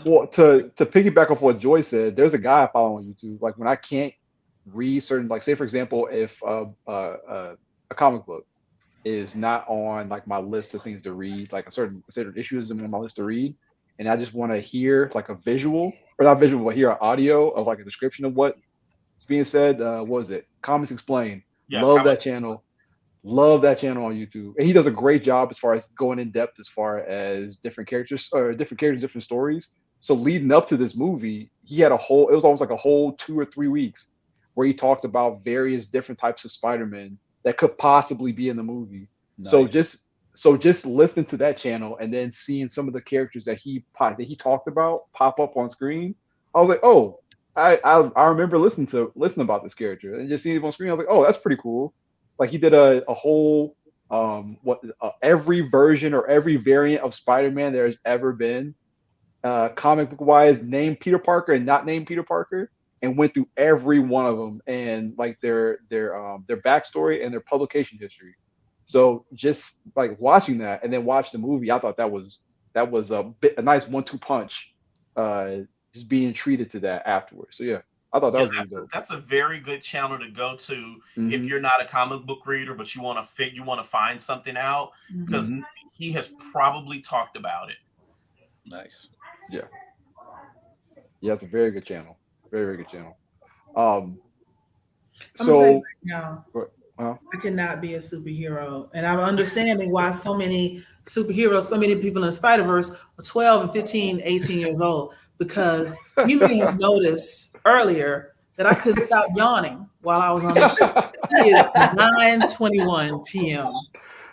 Well, to piggyback off what Joy said, there's a guy I follow on YouTube. Like when I can't read certain, like say for example, if a comic book is not on like my list of things to read, like a certain issue isn't on my list to read, and I just want to hear like a visual, or not visual, but hear an audio of like a description of what's being said. What was it? Comics Explained. Love that channel. Love that channel on YouTube, and he does a great job as far as going in depth as far as different characters, different stories. So leading up to this movie, he had it was almost like a whole 2 or 3 weeks where he talked about various different types of Spider-Man that could possibly be in the movie. Nice. So just listening to that channel and then seeing some of the characters that he talked about pop up on screen, I was like, oh, I remember listening about this character and just seeing him on screen. I was like, oh, that's pretty cool. Like he did a whole every version or every variant of Spider-Man there has ever been, comic book wise, named Peter Parker and not named Peter Parker, and went through every one of them and like their backstory and their publication history. So just like watching that and then watch the movie, I thought that was a nice 1-2 punch, just being treated to that afterwards. So yeah. I thought that was really dope. That's a very good channel to go to if you're not a comic book reader, but you want to find something out, because he has probably talked about it. Nice. Yeah, it's a very good channel. Very, very good channel. I cannot be a superhero, and I'm understanding why so many superheroes, so many people in Spider-Verse are 12 and 15, 18 years old, because you may have noticed earlier that I couldn't stop yawning while I was on the show. It is 9:21 p.m.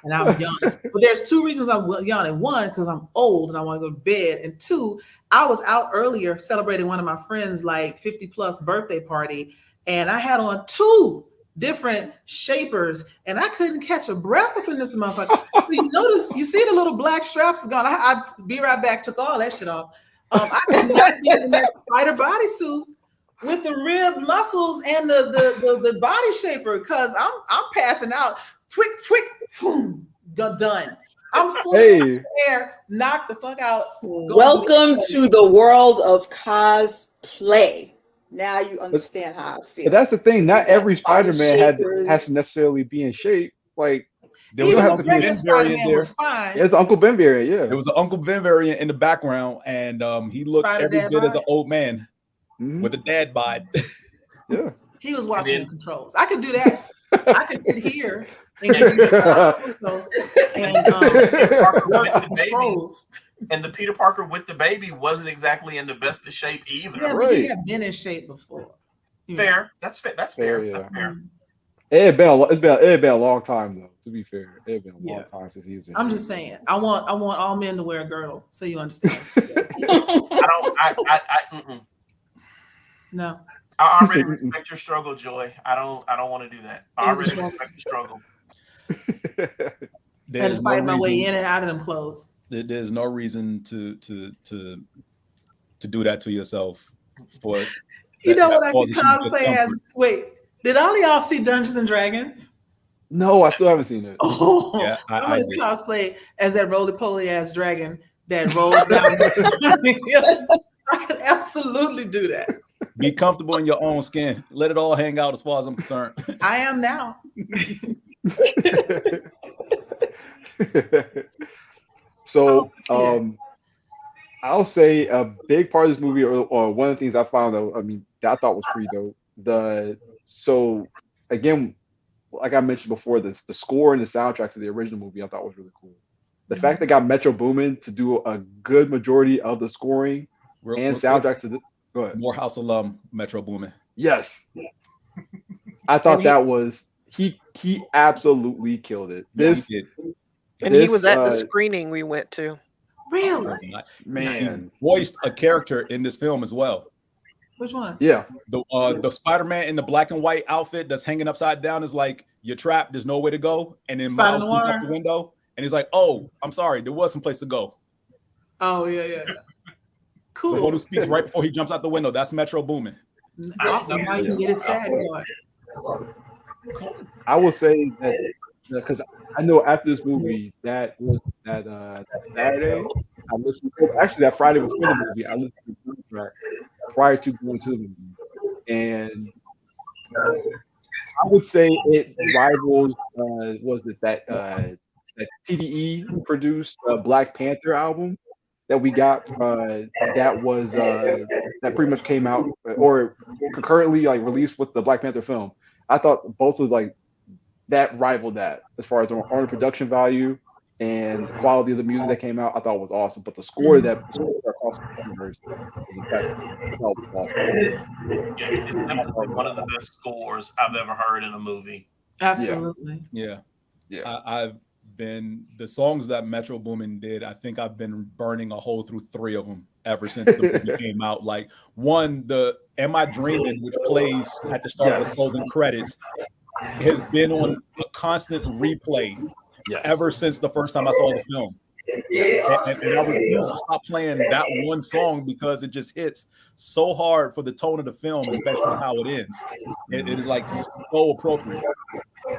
and I'm yawning. But there's 2 reasons I'm yawning. 1, because I'm old and I want to go to bed. And 2, I was out earlier celebrating one of my friends' like 50+ birthday party, and I had on 2 different shapers, and I couldn't catch a breath up in this motherfucker. So you see the little black straps gone. I'd be right back, took all that shit off. I could not get in that spider bodysuit with the rib muscles and the body shaper, because I'm passing out. Quick, boom, done. I'm still there, knocked the fuck out. Welcome to the world of cosplay. Now you understand how I feel. But that's the thing. Not every Spider-Man has to necessarily be in shape. Like there was an Uncle Ben variant there. There's Uncle Ben variant. Yeah, there was an Uncle Ben variant in the background, and he looked every bit as an old man with a dad bod. Yeah, he was watching the controls. I could do that. I could sit here and give you also and controls. And the Peter Parker with the baby wasn't exactly in the best of shape either. Yeah, but he had been in shape before. Fair. That's fair. That's fair. Yeah. That's fair. It had been a long time though. To be fair, it had been a long time since he was in. I'm just saying. I want all men to wear a girdle, so you understand. No. I already respect your struggle, Joy. I don't want to do that. I already respect your struggle. I had to fight my way in and out of them clothes. There's no reason to do that to yourself. For you know what I can cosplay as? Wait, did all of y'all see Dungeons and Dragons? No, I still haven't seen it. Oh, Yeah, I'm I gonna did. cosplay as that roly-poly ass dragon that rolls down. I could absolutely do that. Be comfortable in your own skin. Let it all hang out as far as I'm concerned. I am now. So, I'll say a big part of this movie, or one of the things I found, that I thought was pretty dope. So again, like I mentioned before, the score and the soundtrack to the original movie I thought was really cool. The fact they got Metro Boomin to do a good majority of the scoring and soundtrack to the. Go ahead. Morehouse alum, Metro Boomin. Yes, I thought that was he absolutely killed it. And he was at the screening we went to. Really? Man, he's voiced a character in this film as well. Which one? Yeah, the Spider-Man in the black and white outfit that's hanging upside down is like, you're trapped, there's nowhere to go, and then Miles looks out the window and he's like, oh, I'm sorry, there was some place to go. Oh yeah. Cool. The one who speaks right before he jumps out the window, that's Metro Boomin. Awesome. Now you can get his SAG card. I will say that because I know after this movie, that Saturday, I listened to, actually that Friday before the movie, I listened to the soundtrack prior to going to the movie, and I would say it rivals that TDE produced Black Panther album that we got that pretty much came out or concurrently like released with the Black Panther film. I thought both was like that rivaled that as far as on the production value and quality of the music that came out. I thought was awesome, but the score that across the universe was awesome. Yeah, it's definitely one of the best scores I've ever heard in a movie. Absolutely. Yeah. I've been the songs that Metro Boomin did. I think I've been burning a hole through 3 of them ever since the movie came out. Like one, the "Am I Dreaming," which plays at the start of the closing credits, has been on a constant replay ever since the first time I saw the film. And I refuse to stop playing that one song because it just hits so hard for the tone of the film, especially how it ends. It is like so appropriate.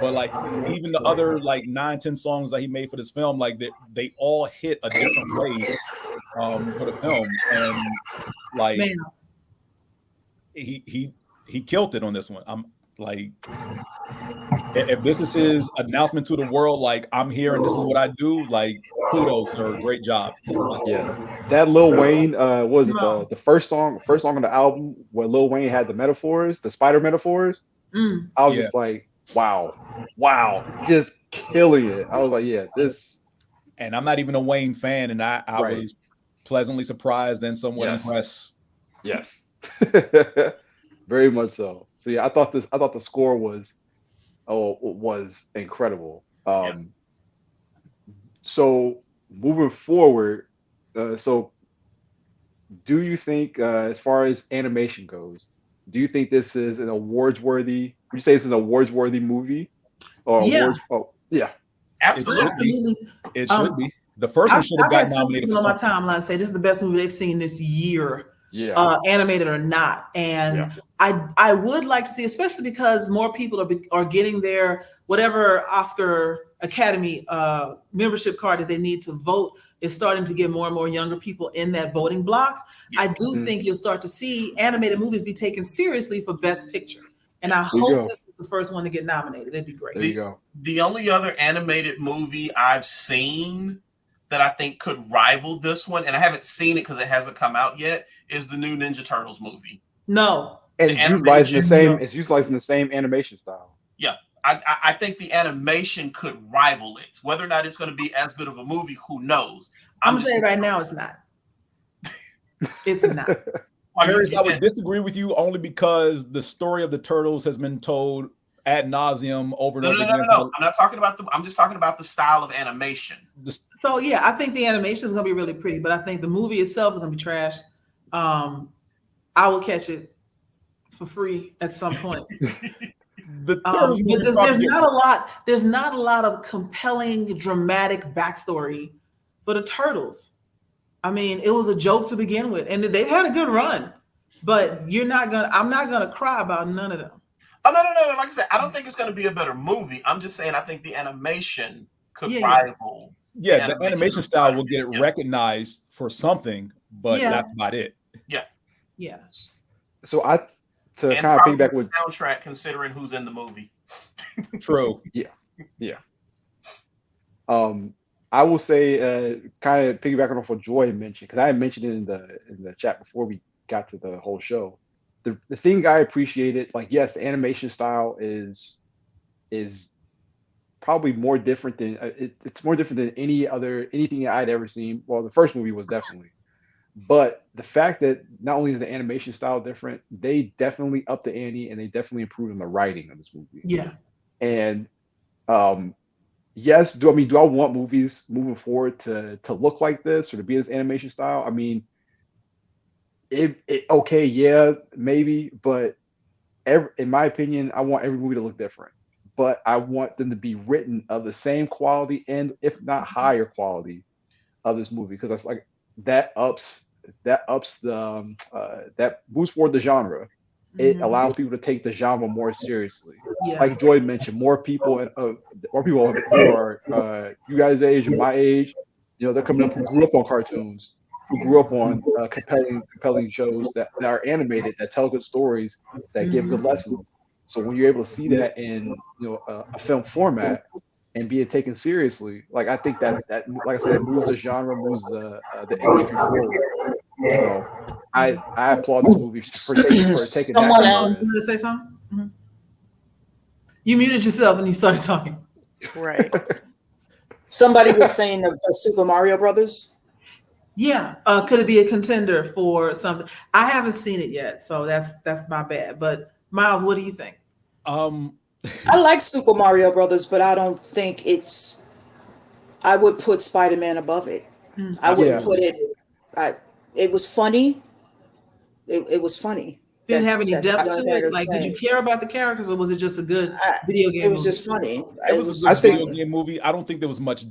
But like even the other like 9-10 songs that he made for this film, like they all hit a different way for the film, and like he killed it on this one. I'm like, if this is his announcement to the world, like I'm here and this is what I do, like kudos, sir, great job. Yeah, that Lil Wayne was it the first song on the album where Lil Wayne had the metaphors, the spider metaphors. I was just like, wow, just killing it. I was like, yeah, this. And I'm not even a Wayne fan, and I was pleasantly surprised and somewhat impressed. Yes, very much so. So yeah, I thought the score was incredible. So moving forward, so do you think, as far as animation goes, do you think this is an awards-worthy? Would you say it's an awards-worthy movie? Or awards? Oh, yeah, absolutely. It should be. The first one should have got nominated. On my timeline say this is the best movie they've seen this year. Animated or not, and I would like to see, especially because more people are getting their whatever Oscar Academy membership card that they need to vote is starting to get more and more younger people in that voting block. I do think you'll start to see animated movies be taken seriously for Best Picture, and I hope this is the first one to get nominated. It'd be great. There you go. The only other animated movie I've seen that I think could rival this one, and I haven't seen it because it hasn't come out yet, is the new Ninja Turtles movie. No. And it's utilizing the same animation style. Yeah. I think the animation could rival it. Whether or not it's going to be as good of a movie, who knows? I'm going to say right now it's not. It's not. Theresa, I would disagree with you only because the story of the Turtles has been told ad nauseum over and over again. No. I'm not talking about I'm just talking about the style of animation. So yeah, I think the animation is going to be really pretty, but I think the movie itself is going to be trash. I will catch it for free at some point. There's not a lot of compelling, dramatic backstory for the Turtles. I mean, it was a joke to begin with, and they've had a good run, but I'm not gonna cry about none of them. Oh no. Like I said, I don't think it's going to be a better movie. I'm just saying I think the animation could rival. Yeah, the animation style will get recognized for something, but that's about it. Yeah. So to kind of piggyback with soundtrack, considering who's in the movie. True. Yeah. I will say, kind of piggybacking off what Joy mentioned, because I had mentioned it in the chat before we got to the whole show. The thing I appreciated, like, yes, the animation style is probably more different than it's more different than anything I'd ever seen. Well, the first movie was definitely, but the fact that not only is the animation style different, they definitely upped the ante and they definitely improved on the writing of this movie. Yeah. And yes, do I want movies moving forward to look like this or to be this animation style? I mean, okay, yeah, maybe, but in my opinion, I want every movie to look different. But I want them to be written of the same quality and if not higher quality of this movie, because that's like that ups the that boosts forward the genre. It allows people to take the genre more seriously. Like Joy mentioned, more people who are you guys' age and my age, they're coming up who grew up on cartoons, who grew up on compelling shows that are animated, that tell good stories, that give good lessons. So when you're able to see that in a film format and being taken seriously, like I think that like I said, it moves the genre, moves the industry forward. I applaud this movie for taking Someone that. else to say something? Mm-hmm. You muted yourself and you started talking. Right. Somebody was saying the Super Mario Brothers. Yeah. Could it be a contender for something? I haven't seen it yet, so that's my bad. But Miles, what do you think? I like Super Mario Brothers, but I don't think I would put Spider-Man above it. I wouldn't put it. It was funny. It was funny. Didn't have any depth to it. Like, did you care about the characters, or was it just a good video game? It was just funny. It was a video game movie. I don't think there was much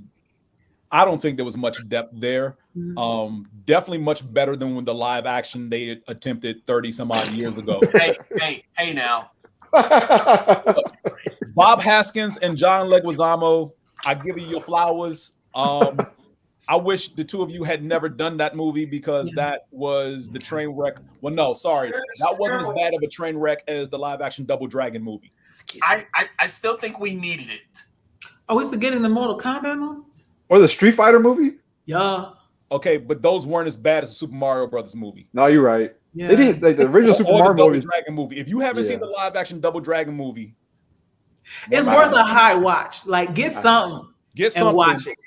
depth there. Definitely much better than when the live action they attempted 30 some odd years ago. Hey now. Bob Haskins and John Leguizamo, I give you your flowers. I wish the two of you had never done that movie, because that was the train wreck. Well, no, sorry. That wasn't as bad of a train wreck as the live action Double Dragon movie. I still think we needed it. Are we forgetting the Mortal Kombat movies? Or the Street Fighter movie? Yeah. Okay, but those weren't as bad as the Super Mario Brothers movie. No, you're right. Yeah. They didn't, like the original Super Mario Double Dragon movie. If you haven't seen the live action Double Dragon movie, it's worth a high watch. Like, get something. And watch it.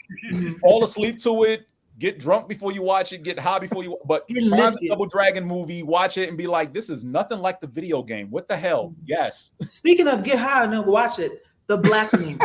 Fall asleep to it. Get drunk before you watch it. Get high before you. But find the Double Dragon movie, watch it, and be like, "This is nothing like the video game. What the hell?" Yes. Speaking of get high and then watch it, The Blackening.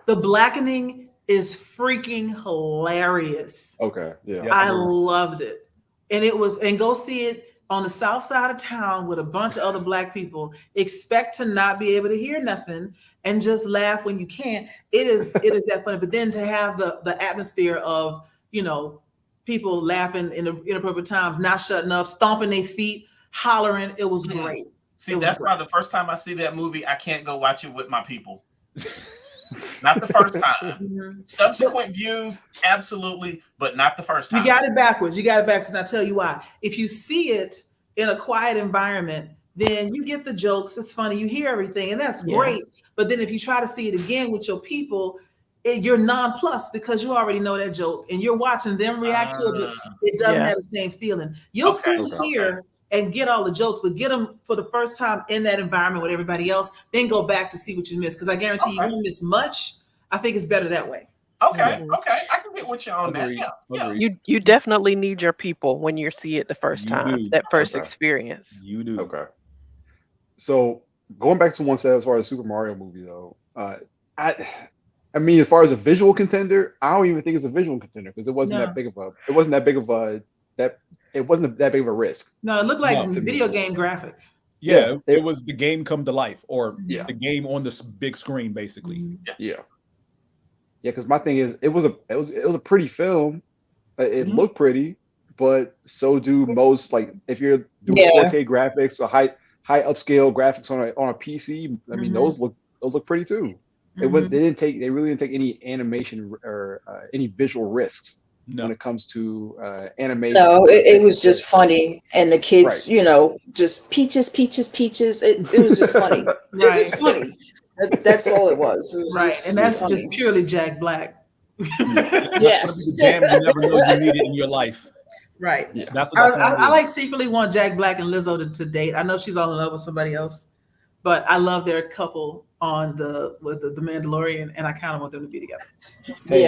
The Blackening is freaking hilarious. Okay. Yeah. I loved it, and go see it on the south side of town with a bunch of other Black people. Expect to not be able to hear nothing and just laugh when you can. It is that funny. But then to have the atmosphere of, people laughing in inappropriate times, not shutting up, stomping their feet, hollering, it was great. See, that's why the first time I see that movie, I can't go watch it with my people. Not the first time. Subsequent views, absolutely, but not the first time. You got it backwards. And I'll tell you why. If you see it in a quiet environment, then you get the jokes. It's funny. You hear everything, and that's great. But then if you try to see it again with your people, you're nonplussed because you already know that joke, and you're watching them react to it. But it doesn't have the same feeling. You'll still hear and get all the jokes, but get them for the first time in that environment with everybody else, then go back to see what you missed. Because I guarantee you won't miss much. I think it's better that way. Okay, I can get with you on that. Yeah. You definitely need your people when you see it the first time. That first experience. You do. Okay. So going back to one side as far as the Super Mario movie, though, I mean, as far as a visual contender, I don't even think it's a visual contender because it wasn't that big of a risk. No, it looked like video game graphics. Yeah, it was the game come to life, or the game on the big screen, basically. Yeah. Because my thing is, it was a pretty film. It looked pretty, but so do most. Like if you're doing 4K graphics, high upscale graphics on a PC. I mean, those look pretty too. They really didn't take any animation or any visual risks when it comes to animation. No, it was just funny, and the kids, just peaches. It was just funny. It was just funny. That's all it was. It was right, just and that's funny. just purely Jack Black. Yes, the jam you never know you need it in your life. Right. Yeah. That's what I like secretly want Jack Black and Lizzo to date. I know she's all in love with somebody else, but I love their couple on the Mandalorian, and I kind of want them to be together. Hey,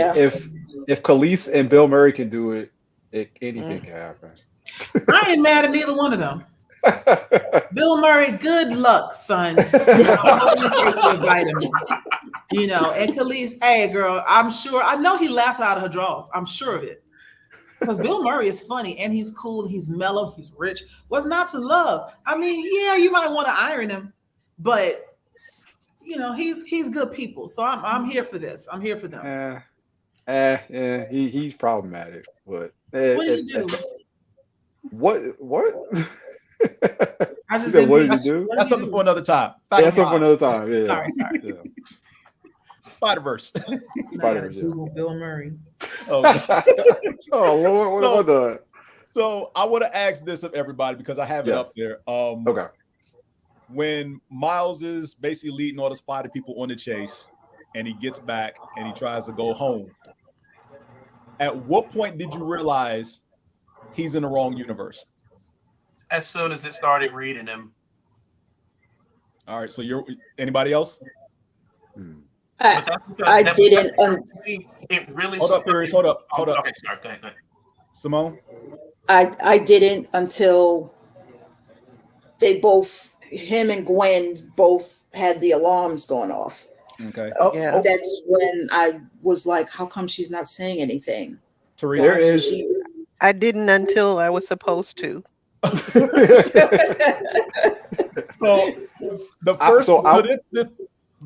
if Khalees and Bill Murray can do it, anything can happen. I ain't mad at neither one of them. Bill Murray, good luck, son. And Khalees, hey girl, I know he laughed out of her drawers. I'm sure of it. Because Bill Murray is funny and he's cool, he's mellow, he's rich. What's not to love? I mean, yeah, you might want to iron him, but he's good people. So I'm here for this. I'm here for them. He's problematic, but what do you do? What? I just said, what did you do? That's something for another time. That's something for another time. Yeah. Sorry. Yeah. Spiderverse. Google Bill Murray. Oh Lord, what the? So I want to ask this of everybody because I have it up there. Okay. When Miles is basically leading all the spider people on the chase, and he gets back and he tries to go home, at what point did you realize he's in the wrong universe? As soon as it started reading him. All right. So anybody else? I didn't. It really. Hold up, Theresa. Hold up. Okay, sorry. Go ahead. Simone. I didn't until they him and Gwen both had the alarms going off. Okay. That's when I was like, how come she's not saying anything? Theresa, I didn't until I was supposed to. So the first.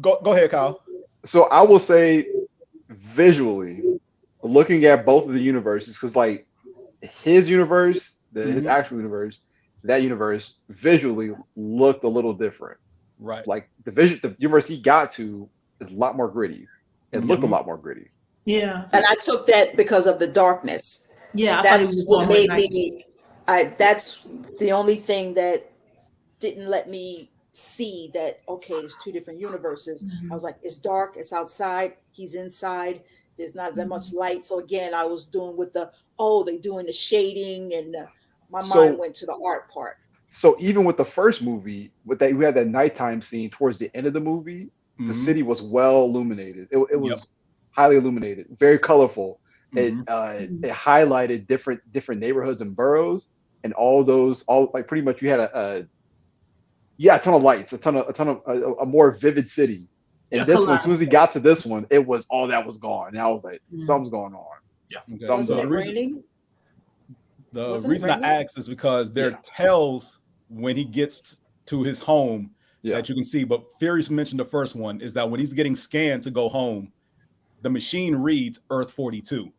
Go ahead, Kyle. So I will say, visually, looking at both of the universes, because like his universe, his actual universe, that universe visually looked a little different. Right. Like the universe he got to is a lot more gritty. It looked a lot more gritty. Yeah. And I took that because of the darkness. Yeah. That's what made me. That's the only thing that didn't let me see that, okay, it's two different universes. I was like, it's dark, it's outside, he's inside, there's not that much light. So again, I was doing with they doing the shading, and my mind went to the art part. So even with the first movie, we had that nighttime scene towards the end of the movie, the city was well illuminated. It was highly illuminated, very colorful. It highlighted different neighborhoods and boroughs, and all like pretty much you had a ton of lights, a ton of a more vivid city. And this one, as soon as he got to this one, it was all that was gone. And I was like, something's going on. Yeah. Okay. Wasn't it raining? The reason I asked is because there are tells when he gets to his home that you can see. But Furious mentioned the first one is that when he's getting scanned to go home, the machine reads Earth 42.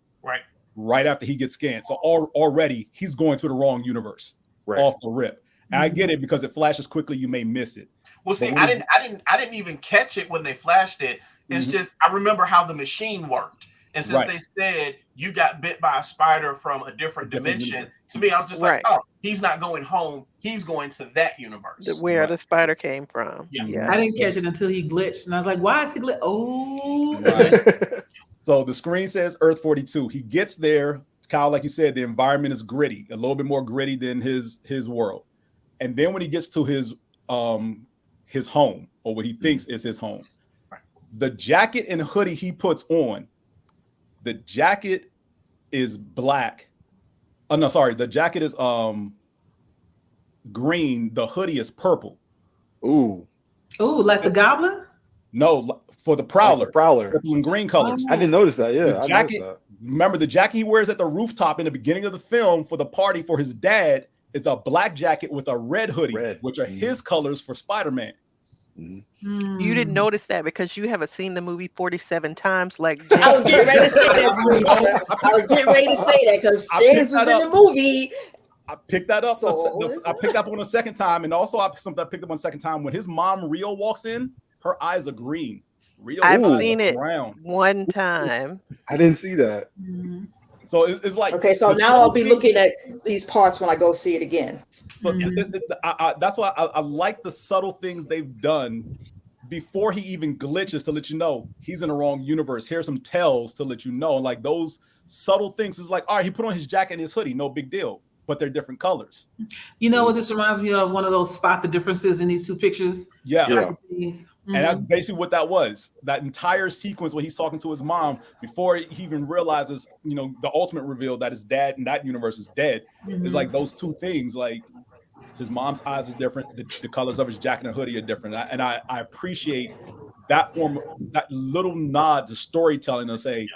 Right after he gets scanned. So already he's going to the wrong universe off the rip. And I get it because it flashes quickly, you may miss it. Well, see, I didn't even catch it when they flashed it. It's just I remember how the machine worked. And since they said you got bit by a spider from a different dimension, to me, I was just like, oh, he's not going home. He's going to that universe. Where the spider came from. Yeah. I didn't catch it until he glitched. And I was like, why is he glitch? Oh. Right. So the screen says Earth 42. He gets there. Kyle, like you said, the environment is gritty, a little bit more gritty than his world. And then when he gets to his home, or what he thinks is his home, the jacket and hoodie he puts on, the jacket is black. Oh no, sorry, the jacket is green, the hoodie is purple. Ooh, like the Goblin? No, for the Prowler. Like Prowler. Purple and green colors. I didn't notice that. Yeah, the jacket. Remember the jacket he wears at the rooftop in the beginning of the film for the party for his dad. It's a black jacket with a red hoodie, which are his colors for Spider-Man. You didn't notice that because you haven't seen the movie 47 times like Jenkins. I was getting ready to say that, Theresa. I was getting ready to say that because James was in the movie. I picked that up. So, I picked up on the second time, and also something I picked up on the second time when his mom Rio walks in. Her eyes are green. I've seen it one time. I didn't see that. Mm-hmm. So it's like okay. So now I'll be looking at these parts when I go see it again. So that's why I like the subtle things they've done before he even glitches to let you know he's in the wrong universe. Here's some tells to let you know. Like those subtle things is like, all right, he put on his jacket and his hoodie, no big deal. But they're different colors. You know what this reminds me of? One of those spot the differences in these two pictures. Yeah. Mm-hmm. And that's basically what that was. That entire sequence where he's talking to his mom before he even realizes, you know, the ultimate reveal that his dad in that universe is dead. Mm-hmm. It's like those two things. Like his mom's eyes is different. The colors of his jacket and hoodie are different. And I appreciate that form, that little nod to storytelling to say,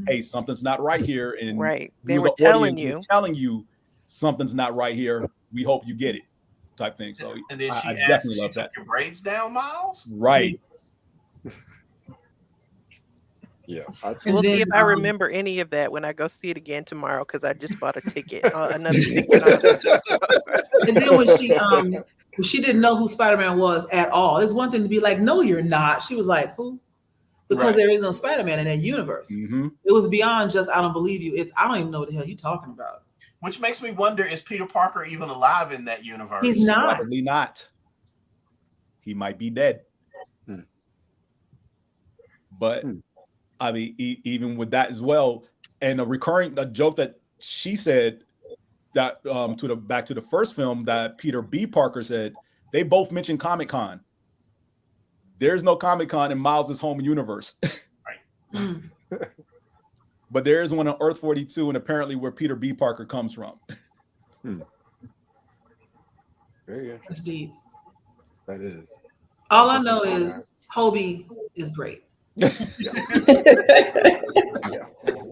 hey, something's not right here. And they were telling you something's not right here. We hope you get it, type thing. So, and then she I asked, definitely "You love took that. your braids down, Miles?" Right. Yeah. We'll see if I remember any of that when I go see it again tomorrow because I just bought a ticket, another ticket. And then when she didn't know who Spider-Man was at all, it's one thing to be like, "No, you're not." She was like, "Who?" Because there is no Spider-Man in that universe. Mm-hmm. It was beyond just "I don't believe you." It's I don't even know what the hell you're talking about. Which makes me wonder: is Peter Parker even alive in that universe? He's not. Probably not. He might be dead. But I mean, even with that as well, and a joke that she said that back to the first film that Peter B. Parker said, they both mentioned Comic-Con. There's no Comic-Con in Miles' home universe. Right. But there is one on Earth 42, and apparently where Peter B. Parker comes from. Very good. That's deep. That is. All I know is Hobie is great. Yeah.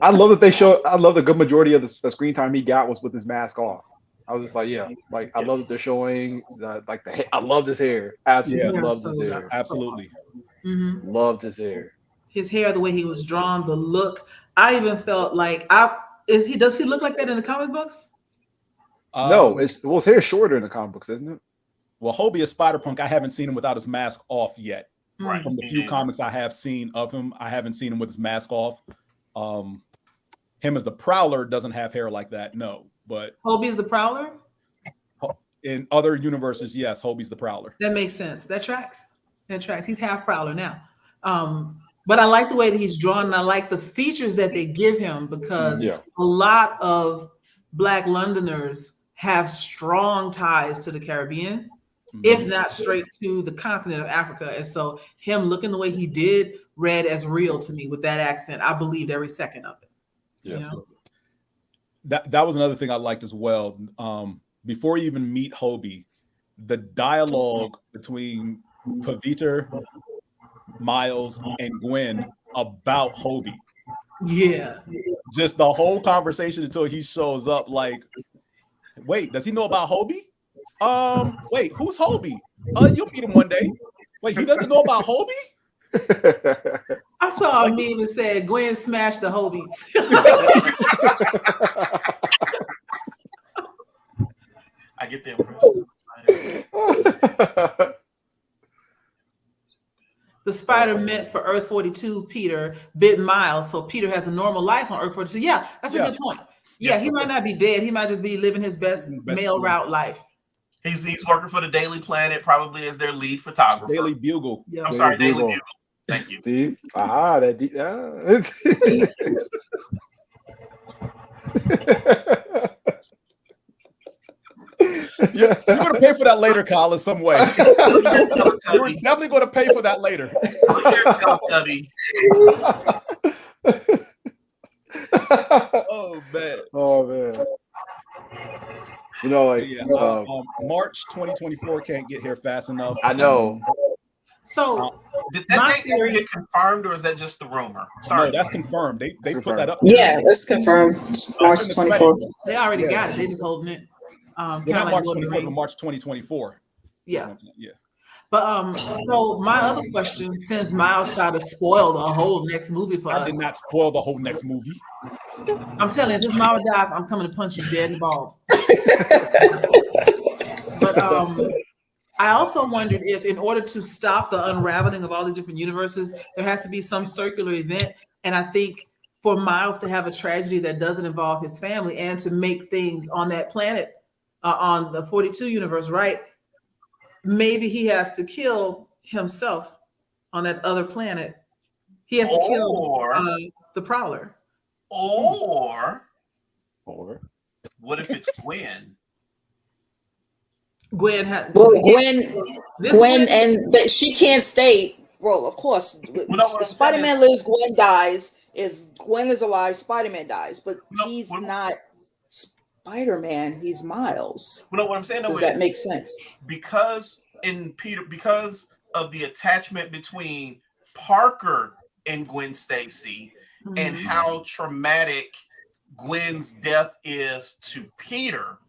I love that they show. I love the good majority of the screen time he got was with his mask off. I was just like, yeah, like I love that they're showing I love this hair. Absolutely love this hair. Absolutely. Mm-hmm. Loved his hair. His hair, the way he was drawn, the look. I even felt like does he look like that in the comic books? No, his hair shorter in the comic books, isn't it? Well, Hobie is Spider-Punk. I haven't seen him without his mask off yet. Right. From the few comics I have seen of him, I haven't seen him with his mask off. Him as the Prowler doesn't have hair like that, no. But Hobie's the Prowler? In other universes, yes, Hobie's the Prowler. That makes sense. That tracks. He's half Prowler now. But I like the way that he's drawn, and I like the features that they give him because a lot of Black Londoners have strong ties to the Caribbean, if not straight to the continent of Africa. And so him looking the way he did read as real to me with that accent. I believed every second of it. Yeah. You know? That was another thing I liked as well. Before you even meet Hobie, the dialogue between Paviter, Miles, and Gwen about Hobie. Yeah. Just the whole conversation until he shows up like, wait, does he know about Hobie? Wait, who's Hobie? You'll meet him one day. Wait, he doesn't know about Hobie? I saw a meme that said Gwen smashed the Hobie. I get the impression. The spider meant for Earth 42, Peter, bit Miles, so Peter has a normal life on Earth 42. Yeah, that's a good point. Yeah, he might not be dead. He might just be living his best mail route life. He's working for the Daily Planet, probably as their lead photographer. Daily Bugle. Yeah. I'm sorry, Daily Bugle. Thank you. See? You're going to pay for that later, Colin, some way. You're definitely going to pay for that later. Oh, man. Oh, man. You know, like March 2024 can't get here fast enough. I know. So did that date get confirmed, or is that just the rumor? Sorry, no, that's confirmed. They put that up. Yeah, that's confirmed. March 24th. They already got it. They just holding it. Not March 24th, but March 2024. Yeah. Yeah. But so my other question, since Miles tried to spoil the whole next movie for us. I did not spoil the whole next movie. I'm telling you, if this Miles dies, I'm coming to punch you dead in the balls. But I also wondered if, in order to stop the unraveling of all the different universes, there has to be some circular event. And I think for Miles to have a tragedy that doesn't involve his family and to make things on that planet, on the 42 universe, right? Maybe he has to kill himself on that other planet. He has to kill the Prowler. Or what if it's Gwen? Gwen has Gwen, and she can't stay. Well, of course, if Spider-Man lives, Gwen dies. If Gwen is alive, Spider-Man dies. But he's not Spider-Man. He's Miles. You know what I'm saying? Does that make sense? Because of the attachment between Parker and Gwen Stacy, and how traumatic Gwen's death is to Peter.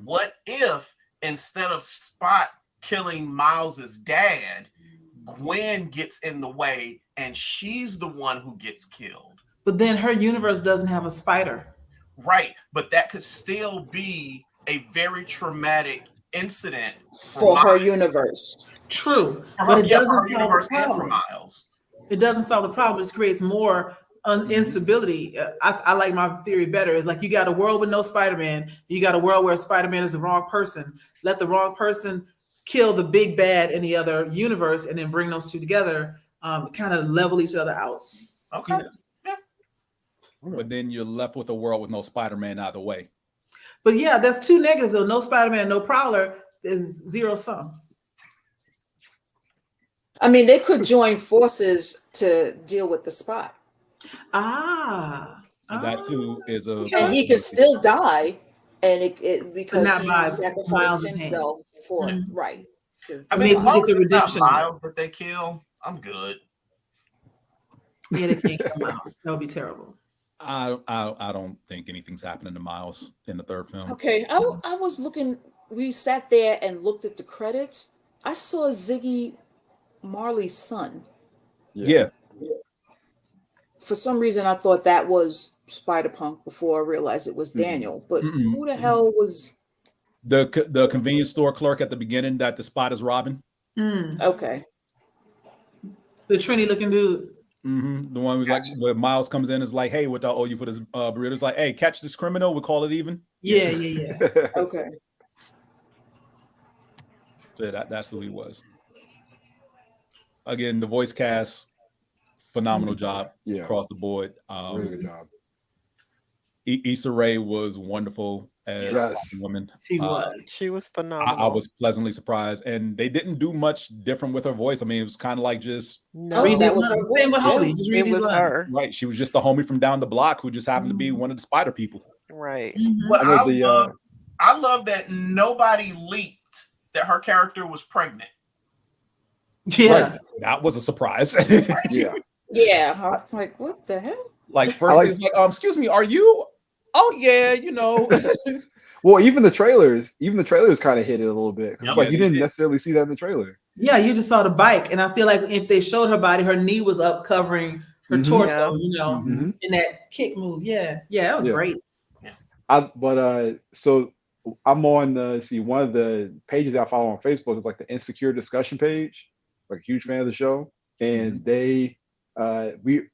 What if instead of Spot killing Miles's dad, Gwen gets in the way and she's the one who gets killed? But then her universe doesn't have a spider. Right, but that could still be a very traumatic incident for her universe. True, but it doesn't solve the problem. For Miles. It doesn't solve the problem. It just creates more instability. I like my theory better. It's like you got a world with no Spider-Man. You got a world where Spider-Man is the wrong person. Let the wrong person kill the big bad in the other universe, and then bring those two together. Kind of level each other out. Okay. You know? Yeah. But then you're left with a world with no Spider-Man either way. But yeah, that's two negatives. So no Spider-Man, no Prowler is zero sum. I mean, they could join forces to deal with the Spot. That too is a. And he could still die, and it because he sacrificed himself for it, right? I mean, as long as it's not Miles that they kill, I'm good. Yeah, they can't kill Miles. That would be terrible. I don't think anything's happening to Miles in the third film. Okay, I was looking. We sat there and looked at the credits. I saw Ziggy Marley's son. Yeah. For some reason, I thought that was Spider-Punk before I realized it was Daniel. But who the hell was the convenience store clerk at the beginning that the Spot is robbing? Okay. The Trini looking dude. The one who's like, where Miles comes in is like, hey, what do I owe you for this burrito? It's like, hey, catch this criminal, we'll call it even. Yeah. Okay. So that's who he was. Again, the voice cast, phenomenal job across the board. Really good job. Issa Rae was wonderful as woman. She was phenomenal. I was pleasantly surprised, and they didn't do much different with her voice. I mean, it was kind of like just that was her voice. It was her. Right, she was just the homie from down the block who just happened to be one of the spider people. Right. But I love that nobody leaked that her character was pregnant. Yeah, right. That was a surprise. Yeah, I was like, what the hell? Like first, it's like, excuse me, are you? Oh yeah, you know. Well, even the trailers kind of hit it a little bit. It's like you didn't necessarily see that in the trailer. Yeah, you just saw the bike, and I feel like if they showed her body, her knee was up covering her torso. You know, in that kick move. Yeah, that was great. Yeah. So I'm on one of the pages I follow on Facebook is like the Insecure discussion page. Like a huge fan of the show, and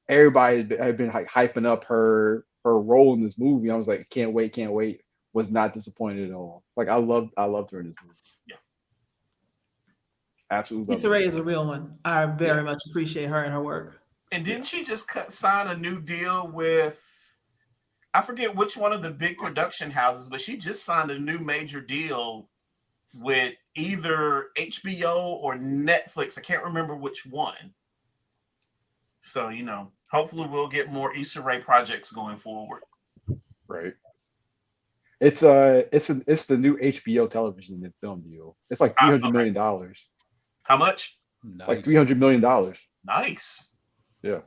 everybody had been like hyping up her role in this movie. I was like, can't wait. Was not disappointed at all. Like I loved her in this movie. Yeah, absolutely. Issa Rae is a real one. I very much appreciate her and her work. And didn't she just sign a new deal with? I forget which one of the big production houses, but she just signed a new major deal with either HBO or Netflix. I can't remember which one. So, hopefully we'll get more Issa Rae projects going forward. Right. It's the new HBO television and film deal. It's like $300 million. How much? Nice. Like $300 million. Nice. Yeah.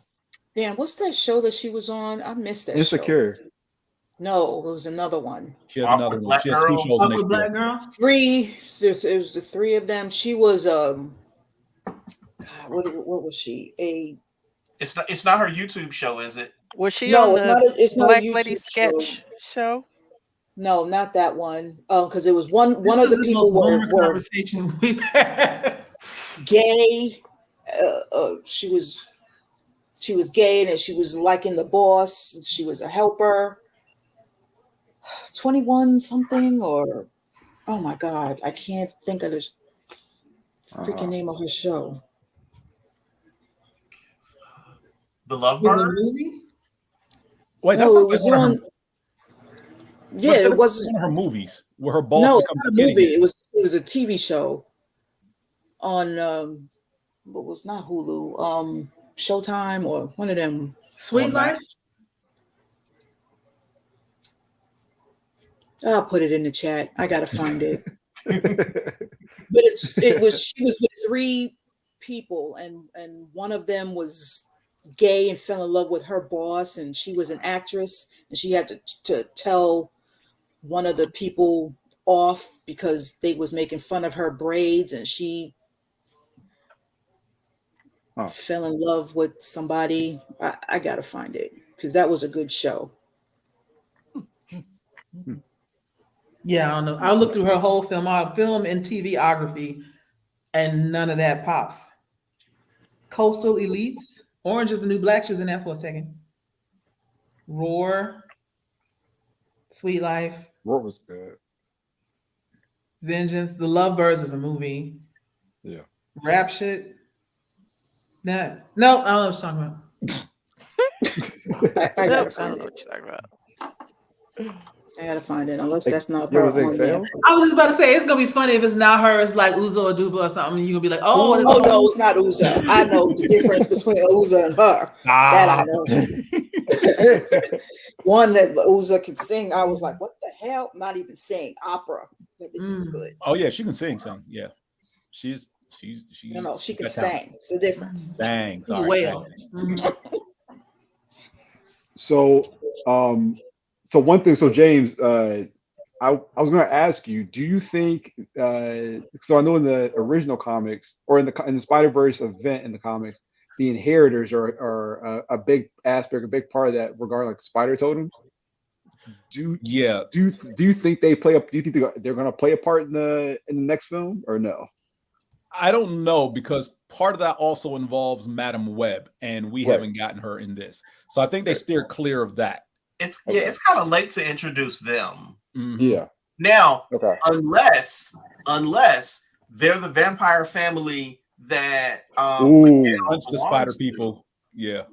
Damn, what's that show that she was on? I missed that Insecure. show. No, it was another one. She has another one. She has two shows on HBO. Black Girl? Three. It was the three of them. She was what was she? It's not her YouTube show, is it? Was she no, on it's the not it's not Black a YouTube Lady sketch show? No, not that one. Because it was one of the people were conversation we've had. Gay. She was gay and she was liking the boss. She was a helper. 21 something, or oh my God, I can't think of the freaking name of her show. The Love Was it a Bird? movie? Wait, No, it was on. Yeah, it was one of her movies where her boss no, becomes not a skinny. movie. It was a TV show on what was not Hulu, Showtime or one of them. Sweet Life. I'll put it in the chat. I gotta find it. But she was with 3 people, and one of them was gay and fell in love with her boss, and she was an actress, and she had to tell one of the people off because they was making fun of her braids, and she fell in love with somebody. I gotta find it because that was a good show. Yeah, I don't know. I looked through her whole film and TVography, and none of that pops. Coastal Elites, Orange is the New Black. She was in that for a second. Roar, Sweet Life. Roar was good. Vengeance. The Lovebirds is a movie. Yeah. Rap shit. No, I don't know what you're talking about. I gotta find it. What you're talking about. I gotta find it, unless that's not Yeah, her was it on there. I was just about to say it's gonna be funny if it's not her. It's like Uzo Aduba or something. You're gonna be like, oh, no, it's not Uzo. I know the difference between Uzo and her. That I know. One that Uzo could sing, I was like, what the hell? Not even sing opera. This is good. Oh yeah, she can sing. Yeah, she's. No, she can sing. It's a difference. Sang. Well. So one thing. So James, I was going to ask you, do you think? So I know in the original comics or in the Spider-Verse event in the comics, the Inheritors are a big aspect, a big part of that regarding like spider totems. Do you think they play up? Do you think they're going to play a part in the next film or no? I don't know, because part of that also involves Madam Web, and we haven't gotten her in this, so I think they steer clear of that. It's kind of late to introduce them. Mm-hmm. Yeah. Now, unless they're the vampire family that hunts the spider people. Yeah.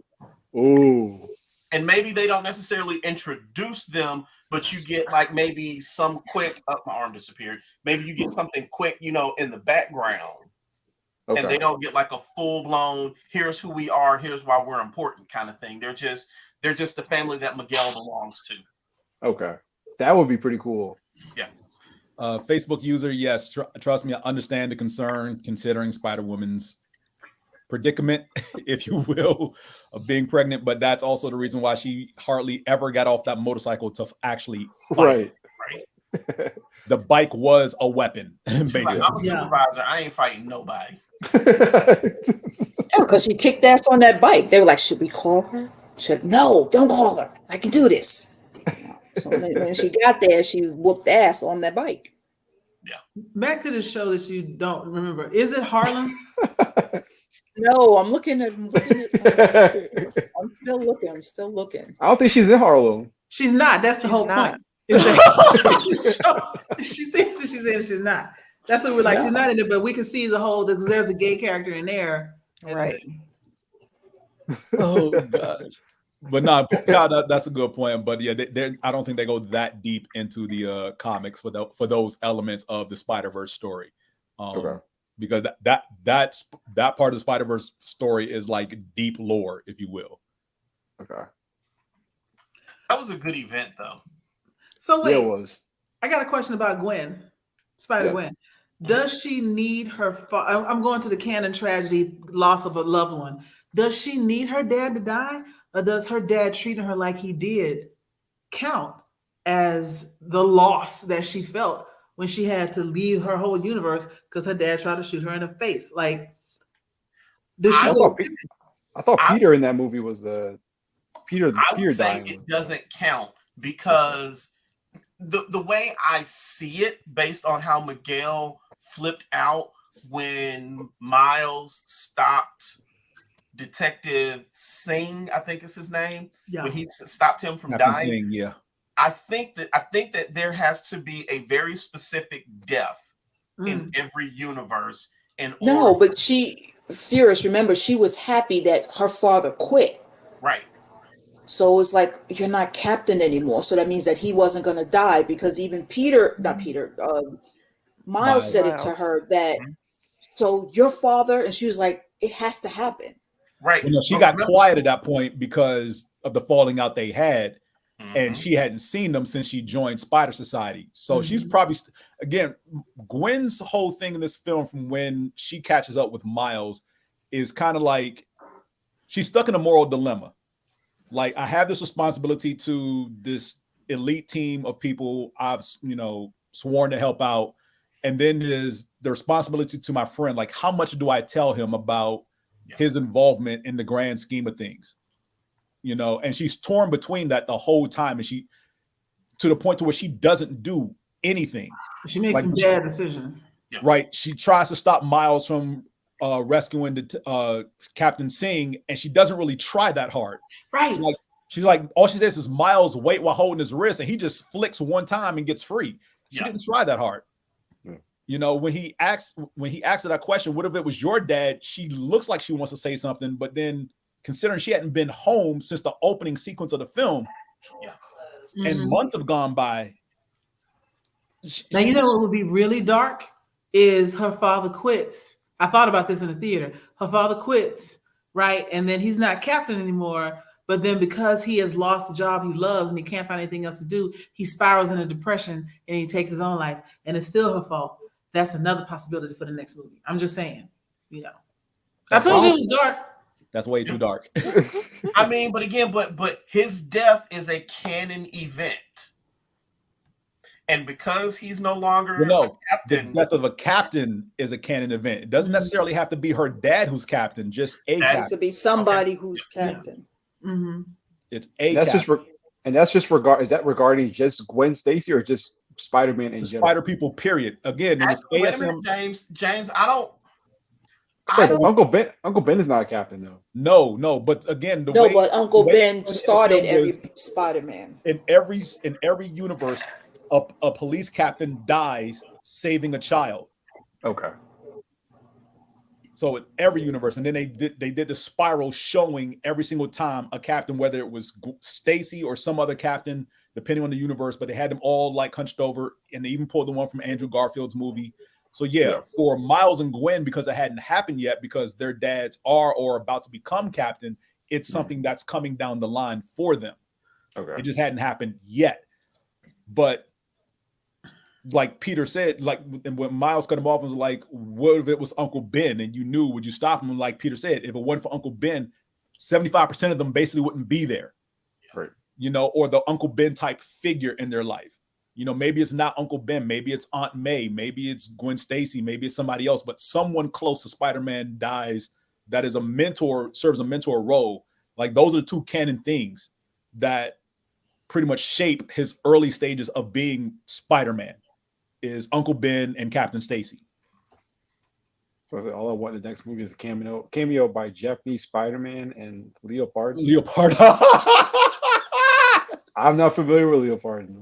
Ooh. And maybe they don't necessarily introduce them, but you get like maybe some quick. My arm disappeared. Maybe you get something quick, in the background, and they don't get like a full blown. Here's who we are. Here's why we're important, kind of thing. They're just the family that Miguel belongs to. Okay, that would be pretty cool. Yeah. Facebook user, yes, trust me, I understand the concern considering Spider-Woman's predicament, if you will, of being pregnant, but that's also the reason why she hardly ever got off that motorcycle to actually fight. Right. The bike was a weapon. Basically. Like, I'm a supervisor. I ain't fighting nobody. Because she kicked ass on that bike. They were like, should we call her? No, don't call her. I can do this. So when she got there, she whooped ass on that bike. Yeah. Back to the show that you don't remember. Is it Harlem? No, I'm looking at. I'm still looking. I don't think she's in Harlem. She's not. That's the whole point. She thinks that she's in it. She's not. That's what we're like. She's not in it, but we can see the whole. Because there's a gay character in there, right? Oh gosh. But no, that's a good point. But yeah, I don't think they go that deep into the comics for those elements of the Spider-Verse story. Because that part of the Spider-Verse story is like deep lore, if you will. Okay. That was a good event, though. So wait, yeah, it was. I got a question about Gwen, Spider-Gwen. Does she need her? I'm going to the canon tragedy, loss of a loved one. Does she need her dad to die, or does her dad treating her like he did count as the loss that she felt when she had to leave her whole universe because her dad tried to shoot her in the face? Like, I thought Peter in that movie was the Peter. I would say it doesn't count because the way I see it, based on how Miguel flipped out when Miles stopped Detective Singh, I think is his name, when he stopped him from Captain dying. Singh, yeah. I think that there has to be a very specific death in every universe. But Furious, remember, she was happy that her father quit. Right. So it's like, you're not captain anymore. So that means that he wasn't going to die, because even Miles said it to her that, so your father, and she was like, it has to happen. Right. Well, no, she got quiet at that point because of the falling out they had. And she hadn't seen them since she joined Spider Society. So she's probably, again, Gwen's whole thing in this film from when she catches up with Miles is kind of like she's stuck in a moral dilemma. Like, I have this responsibility to this elite team of people I've, sworn to help out. And then there's the responsibility to my friend. Like, how much do I tell him about his involvement in the grand scheme of things? And she's torn between that the whole time. And she, to the point to where she doesn't do anything. She makes some bad decisions. Right. She tries to stop Miles from rescuing the Captain Singh, and she doesn't really try that hard. Right. She's like, all she says is Miles wait while holding his wrist, and he just flicks one time and gets free. She didn't try that hard. When he asks her that question, what if it was your dad? She looks like she wants to say something, but then, considering she hadn't been home since the opening sequence of the film, and months have gone by. Now, you know what would be really dark is her father quits. I thought about this in the theater. Her father quits, right? And then he's not captain anymore. But then because he has lost the job he loves and he can't find anything else to do, he spirals into depression and he takes his own life. And it's still her fault. That's another possibility for the next movie. I'm just saying, I told you it was dark. That's way too dark. I mean, but again, but his death is a canon event. And because he's no longer a captain, the death of a captain is a canon event. It doesn't necessarily have to be her dad who's captain, just a captain. It has to be somebody who's captain. It's a captain. Is that regarding just Gwen Stacy or just Spider-Man in general? Spider people, period. Again, it was ASM. James, I don't. Uncle Ben is not a captain though. No, but again, but Uncle Ben started every Spider-Man. In every universe, a police captain dies saving a child. Okay. So in every universe, and then they did the spiral showing every single time a captain, whether it was Stacy or some other captain, depending on the universe, but they had them all like hunched over, and they even pulled the one from Andrew Garfield's movie. So for Miles and Gwen, because it hadn't happened yet, because their dads are or about to become captain, it's something that's coming down the line for them. Okay. It just hadn't happened yet. But like Peter said, like when Miles cut him off, was like, what if it was Uncle Ben and you knew, would you stop him? Like Peter said, if it wasn't for Uncle Ben, 75% of them basically wouldn't be there. Right. Or the Uncle Ben type figure in their life. Maybe it's not Uncle Ben, maybe it's Aunt May, maybe it's Gwen Stacy, maybe it's somebody else, but someone close to Spider-Man dies that is serves a mentor role. Like, those are the two canon things that pretty much shape his early stages of being Spider-Man, is Uncle Ben and Captain Stacy. So all I want in the next movie is a cameo by Japanese Spider-Man and Leopard. I'm not familiar with Leopard.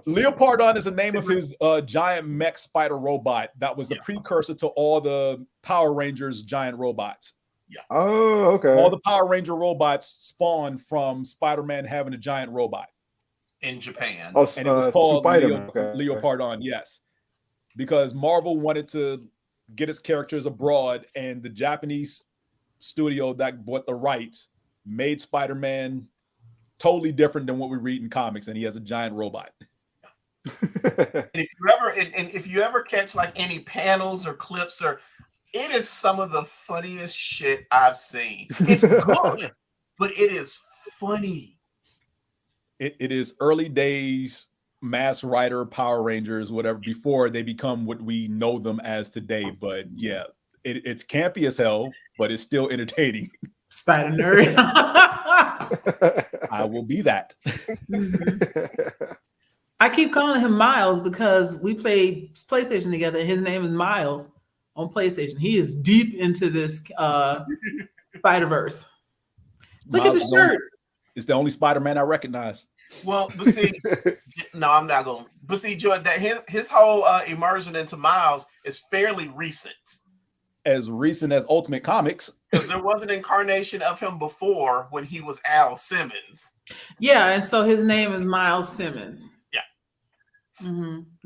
Leopardon is the name of his giant mech spider robot that was the precursor to all the Power Rangers giant robots. Yeah. Oh, okay. All the Power Ranger robots spawned from Spider-Man having a giant robot. In Japan. Oh, and it was called Leopardon, yes. Because Marvel wanted to get its characters abroad, and the Japanese studio that bought the rights made Spider-Man totally different than what we read in comics, and he has a giant robot. And if you ever catch like any panels or clips, it is some of the funniest shit I've seen. It's good, but it is funny. It is early days Mass Rider, Power Rangers, whatever, before they become what we know them as today. But yeah, it's campy as hell, but it's still entertaining. Spider nerd. I will be that. I keep calling him Miles because we played PlayStation together, and his name is Miles on PlayStation. He is deep into this Spider-Verse. Look at the shirt. It's the only Spider-Man I recognize. Well, but see, no, I'm not going. But see, Joy, that his whole immersion into Miles is fairly recent. As recent as Ultimate Comics. Because there was an incarnation of him before when he was Al Simmons. Yeah, and so his name is Miles Simmons. Yeah.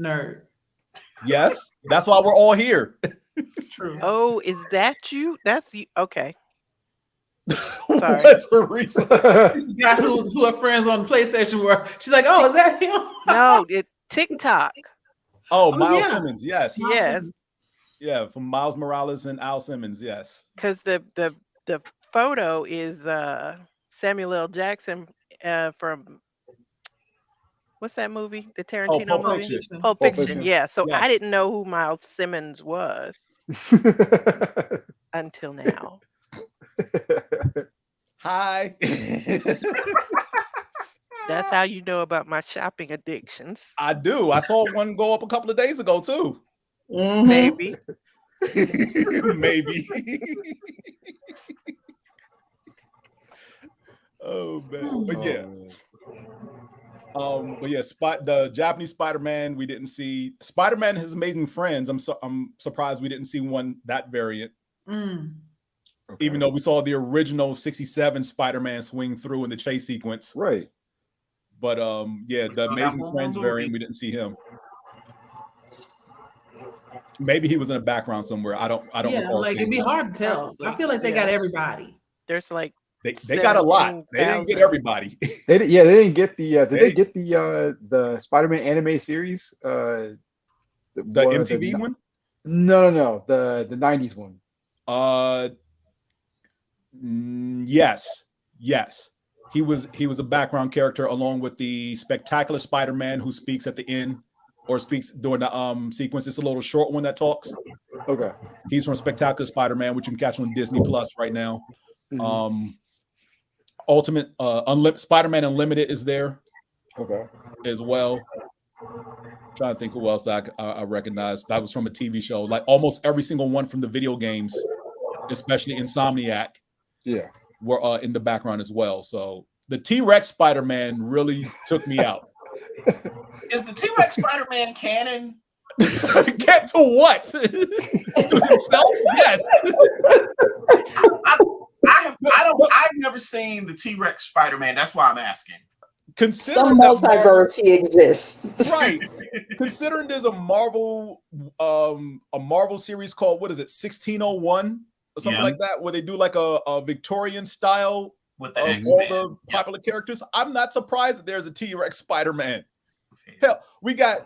Nerd. Yes, that's why we're all here. True. Oh, is that you? That's you. Okay. Sorry. Theresa. Guy who are friends on PlayStation where she's like, oh, is that him? No, it's TikTok. Oh, Miles Simmons. Yes. Yes. Yeah, from Miles Morales and Al Simmons. Yes. Because the photo is Samuel L. Jackson from what's that movie? The Tarantino Pulp movie? Fiction. Pulp Fiction. Yeah. So Yes. I didn't know who Miles Simmons was until now. Hi. That's how you know about my shopping addictions. I do. I saw one go up a couple of days ago too. Maybe. Maybe. Oh man. But yeah. The Japanese Spider-Man we didn't see. Spider-Man and His Amazing Friends. I'm surprised we didn't see one that variant. Okay. Even though we saw the original 67 Spider-Man swing through in the chase sequence. Right. But the Amazing Friends variant, we didn't see him. Maybe he was in the background somewhere. I don't recall. Like it'd be hard to tell. I feel like they got everybody. There's like they got a lot. They didn't get everybody. They didn't get the did they get the Spider-Man anime series? The MTV one? No. The 90s one. Yes. He was a background character along with the Spectacular Spider-Man who speaks at the end or speaks during the sequence. It's a little short one that talks. Okay. He's from Spectacular Spider-Man, which you can catch on Disney Plus right now. Ultimate Spider-Man Unlimited is there. Okay. As well. Trying to think who else I recognize. That was from a TV show. Like almost every single one from the video games, especially Insomniac. Yeah. Were in the background as well. So the T-Rex Spider-Man really took me out. Is the T-Rex Spider-Man canon? Get to what? To himself? Yes. I've never seen the T-Rex Spider-Man. That's why I'm asking. Some multiverse he exists. Right. Considering there's a Marvel series called, what is it, 1601 or something like that, where they do like a Victorian style with the all the popular characters. I'm not surprised that there's a T-Rex Spider-Man. Hell, we got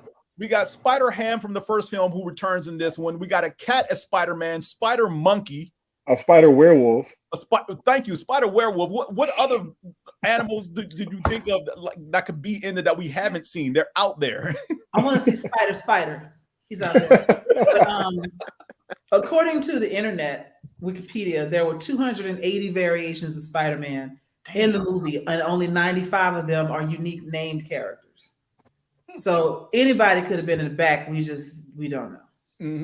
Spider-Ham from the first film who returns in this one. We got a cat as Spider-Man, Spider Monkey, a Spider Werewolf. Thank you, Spider Werewolf. What other animals did you think of that could be in there that we haven't seen? They're out there. I want to see Spider. He's out there. According to the internet, Wikipedia, there were 280 variations of Spider-Man in the movie, and only 95 of them are unique named characters. So anybody could have been in the back. We don't know.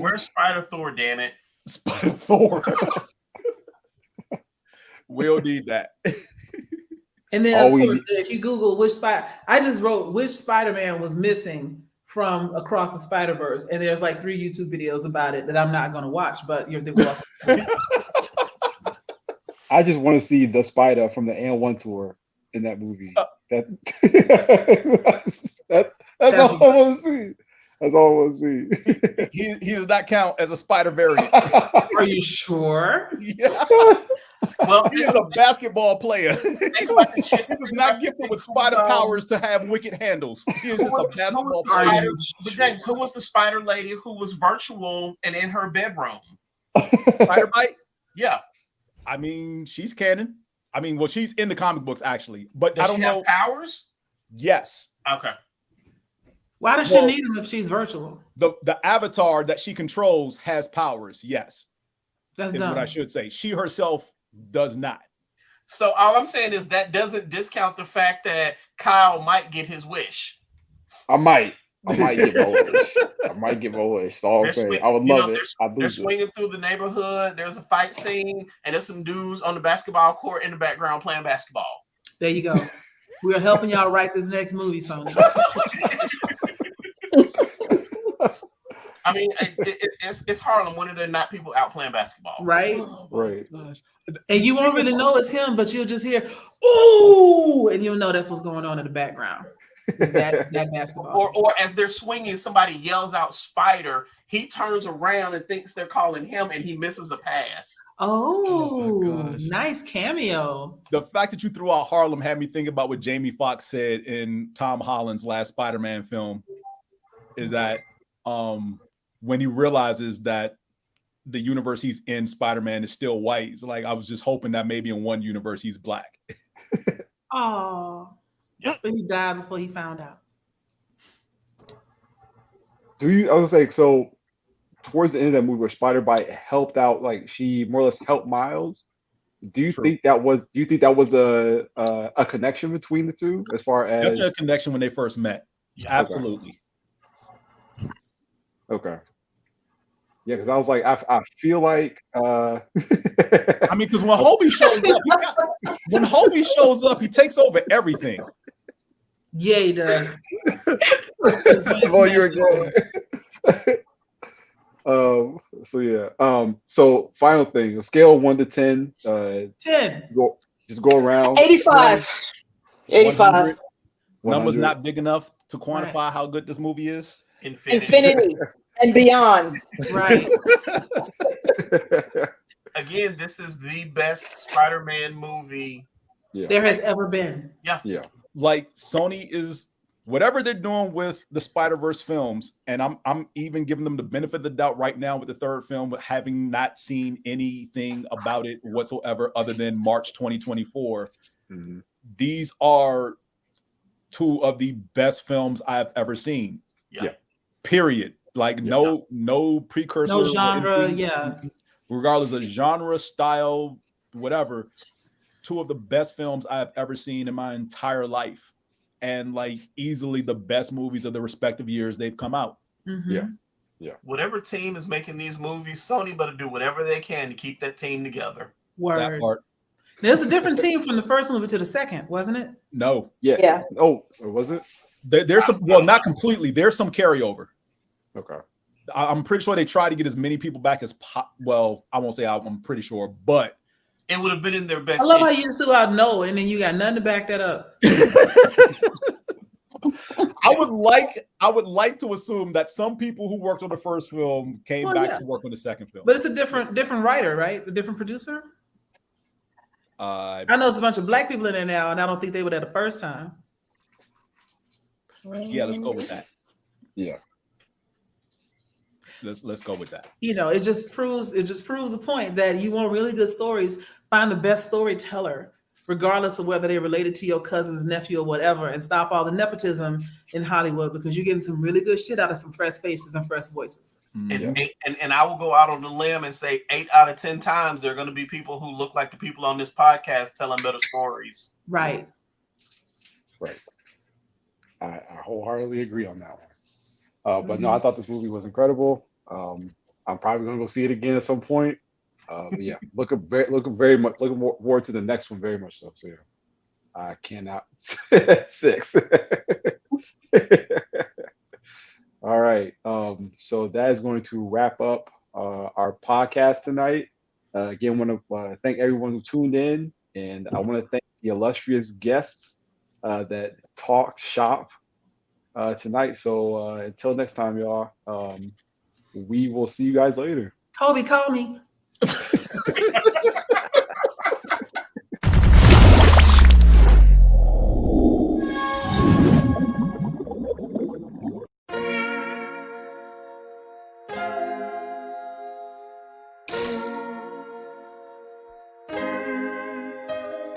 Where's Spider Thor? Damn it, Spider Thor. We'll need that. And then, of course, if you Google I just wrote which Spider-Man was missing from Across the Spider-Verse, and there's like 3 YouTube videos about it that I'm not going to watch, but you're I just want to see the Spider from the N1 tour in that movie. That's all I want to see. That's all I want to see. He does not count as a Spider variant. Are you sure? Yeah. Well, he is a basketball player. He was not gifted with spider powers to have wicked handles. He is just a basketball player. But James, who was the spider lady who was virtual and in her bedroom? Spider-Bite? Yeah. I mean, she's canon. I mean, well, she's in the comic books actually, but Does I don't she know. have powers? Yes. Okay. Why does she need them if she's virtual? The avatar that she controls has powers. Yes. That's what I should say. She herself does not. So all I'm saying is that doesn't discount the fact that Kyle might get his wish. I might get my wish. I might get my wish. That's all I'm saying. I would love it. They're swinging through the neighborhood. There's a fight scene, and there's some dudes on the basketball court in the background playing basketball. There you go. We are helping y'all write this next movie, Sony. I mean, it's Harlem. When are there not people out playing basketball? Right? Right. And you won't really know it's him, but you'll just hear, ooh, and you'll know that's what's going on in the background. Is that basketball. Or as they're swinging, somebody yells out Spider. He turns around and thinks they're calling him, and he misses a pass. Oh nice cameo. The fact that you threw out Harlem had me think about what Jamie Foxx said in Tom Holland's last Spider-Man film, is that when he realizes that the universe he's in, Spider-Man, is still white. He's like, I was just hoping that maybe in one universe he's black. Oh, but he died before he found out. I was gonna say, so towards the end of that movie where Spider-Bite helped out, like she more or less helped Miles. Do you think that was a connection between the two as far as definitely a connection when they first met? Absolutely. Okay. Yeah, because I was like, I feel like I mean, because when Hobie shows up, he takes over everything. Yeah, he does. Oh, you're good. So yeah. So final thing, a scale of 1 to 10. 10. Just go around. 85. 85. Numbers not big enough to quantify how good this movie is. Infinity and beyond. Right. Again, this is the best Spider-Man movie there has ever been. Yeah. Like Sony is whatever they're doing with the Spider-Verse films, and I'm even giving them the benefit of the doubt right now with the third film, but having not seen anything about it whatsoever other than March 2024. Mm-hmm. These are two of the best films I've ever seen. Yeah. Period. Like no precursor, no genre, regardless of genre, style, whatever. Two of the best films I've ever seen in my entire life, and like easily the best movies of the respective years they've come out. Mm-hmm. Yeah. Whatever team is making these movies, Sony better do whatever they can to keep that team together. Word. That part. There's a different team from the first movie to the second, wasn't it? No. Yeah. Oh, was it? There's some. Well, not completely. There's some carryover. Okay. I'm pretty sure they try to get as many people back as well. I won't say I'm pretty sure, but it would have been in their best. I love how you just threw out no, and then you got nothing to back that up. I would like to assume that some people who worked on the first film came back to work on the second film. But it's a different writer, right? A different producer. I know there's a bunch of black people in there now, and I don't think they were there the first time. Yeah, let's go with that. Yeah. Let's go with that. You know, it just proves the point that you want really good stories, find the best storyteller, regardless of whether they're related to your cousin's nephew or whatever, and stop all the nepotism in Hollywood, because you're getting some really good shit out of some fresh faces and fresh voices. And I will go out on the limb and say 8 out of 10 times there are going to be people who look like the people on this podcast telling better stories. Right. I wholeheartedly agree on that one. But no, I thought this movie was incredible. I'm probably gonna go see it again at some point. But yeah, looking forward to the next one very much so. So yeah, I cannot 6. All right. So that is going to wrap up our podcast tonight. Again, I want to thank everyone who tuned in, and I want to thank the illustrious guests that talked shop tonight. So until next time, y'all, we will see you guys later. Hobie, call me.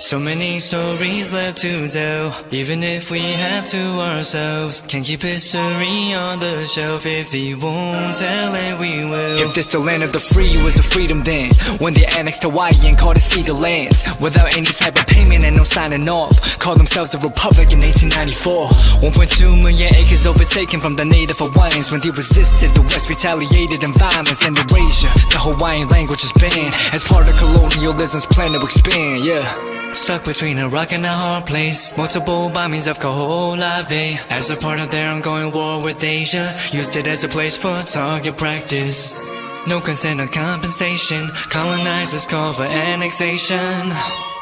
So many stories left to tell, even if we have to ourselves. Can keep history on the shelf. If we won't tell it, we will. If this the land of the free, it was a freedom then, when they annexed Hawaii and called it Cedar Lands, without any type of payment and no signing off. Called themselves the Republic in 1894. 1.2 million acres overtaken from the native Hawaiians. When they resisted, the West retaliated in violence and erasure. The Hawaiian language is banned as part of colonialism's plan to expand, yeah. Stuck between a rock and a hard place. Multiple bombings of Kaho'olawe as a part of their ongoing war with Asia. Used it as a place for target practice. No consent or compensation. Colonizers call for annexation.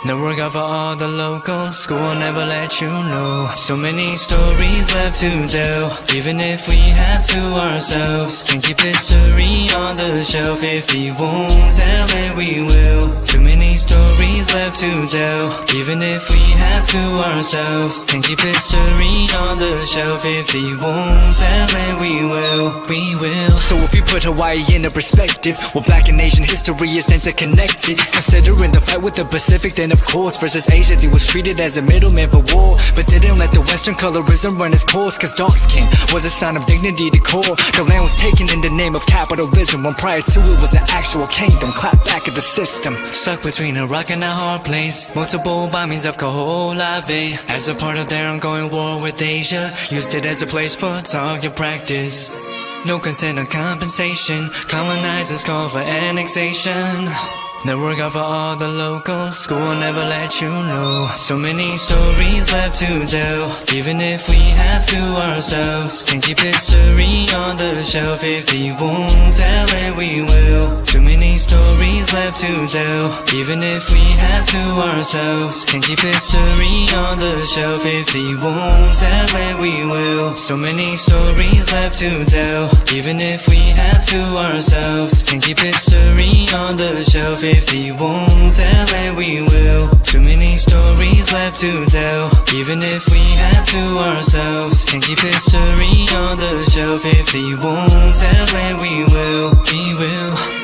No work out for all the locals. School will never let you know. So many stories left to tell, even if we have to ourselves. Can keep history on the shelf. If we won't tell it, we will. Too many stories left to tell, even if we have to ourselves. Can keep history on the shelf. If we won't tell it, we will. We will. So if we put Hawaii into perspective, well, Black and Asian history is interconnected. Considering the fight with the Pacific, then of course, versus Asia, they was treated as a middleman for war, but didn't let the Western colorism run its course, cause dark skin was a sign of dignity to core. The land was taken in the name of capitalism, when prior to it was an actual kingdom. Clap back at the system. Stuck between a rock and a hard place. Multiple bombings of Kaho'olawe as a part of their ongoing war with Asia. Used it as a place for target practice. No consent or compensation. Colonizers call for annexation. No work out for all the locals. School will never let you know. So many stories left to tell, even if we have to ourselves. Can keep history on the shelf. If we won't tell it, we will. Too many stories left to tell, even if we have to ourselves. Can keep history on the shelf. If we won't tell it, we will. So many stories left to tell, even if we have to ourselves. Can keep history on the shelf. If we won't tell it, we will. Too many stories left to tell, even if we have to ourselves. Can keep history on the shelf. If we won't tell it, we will. We will.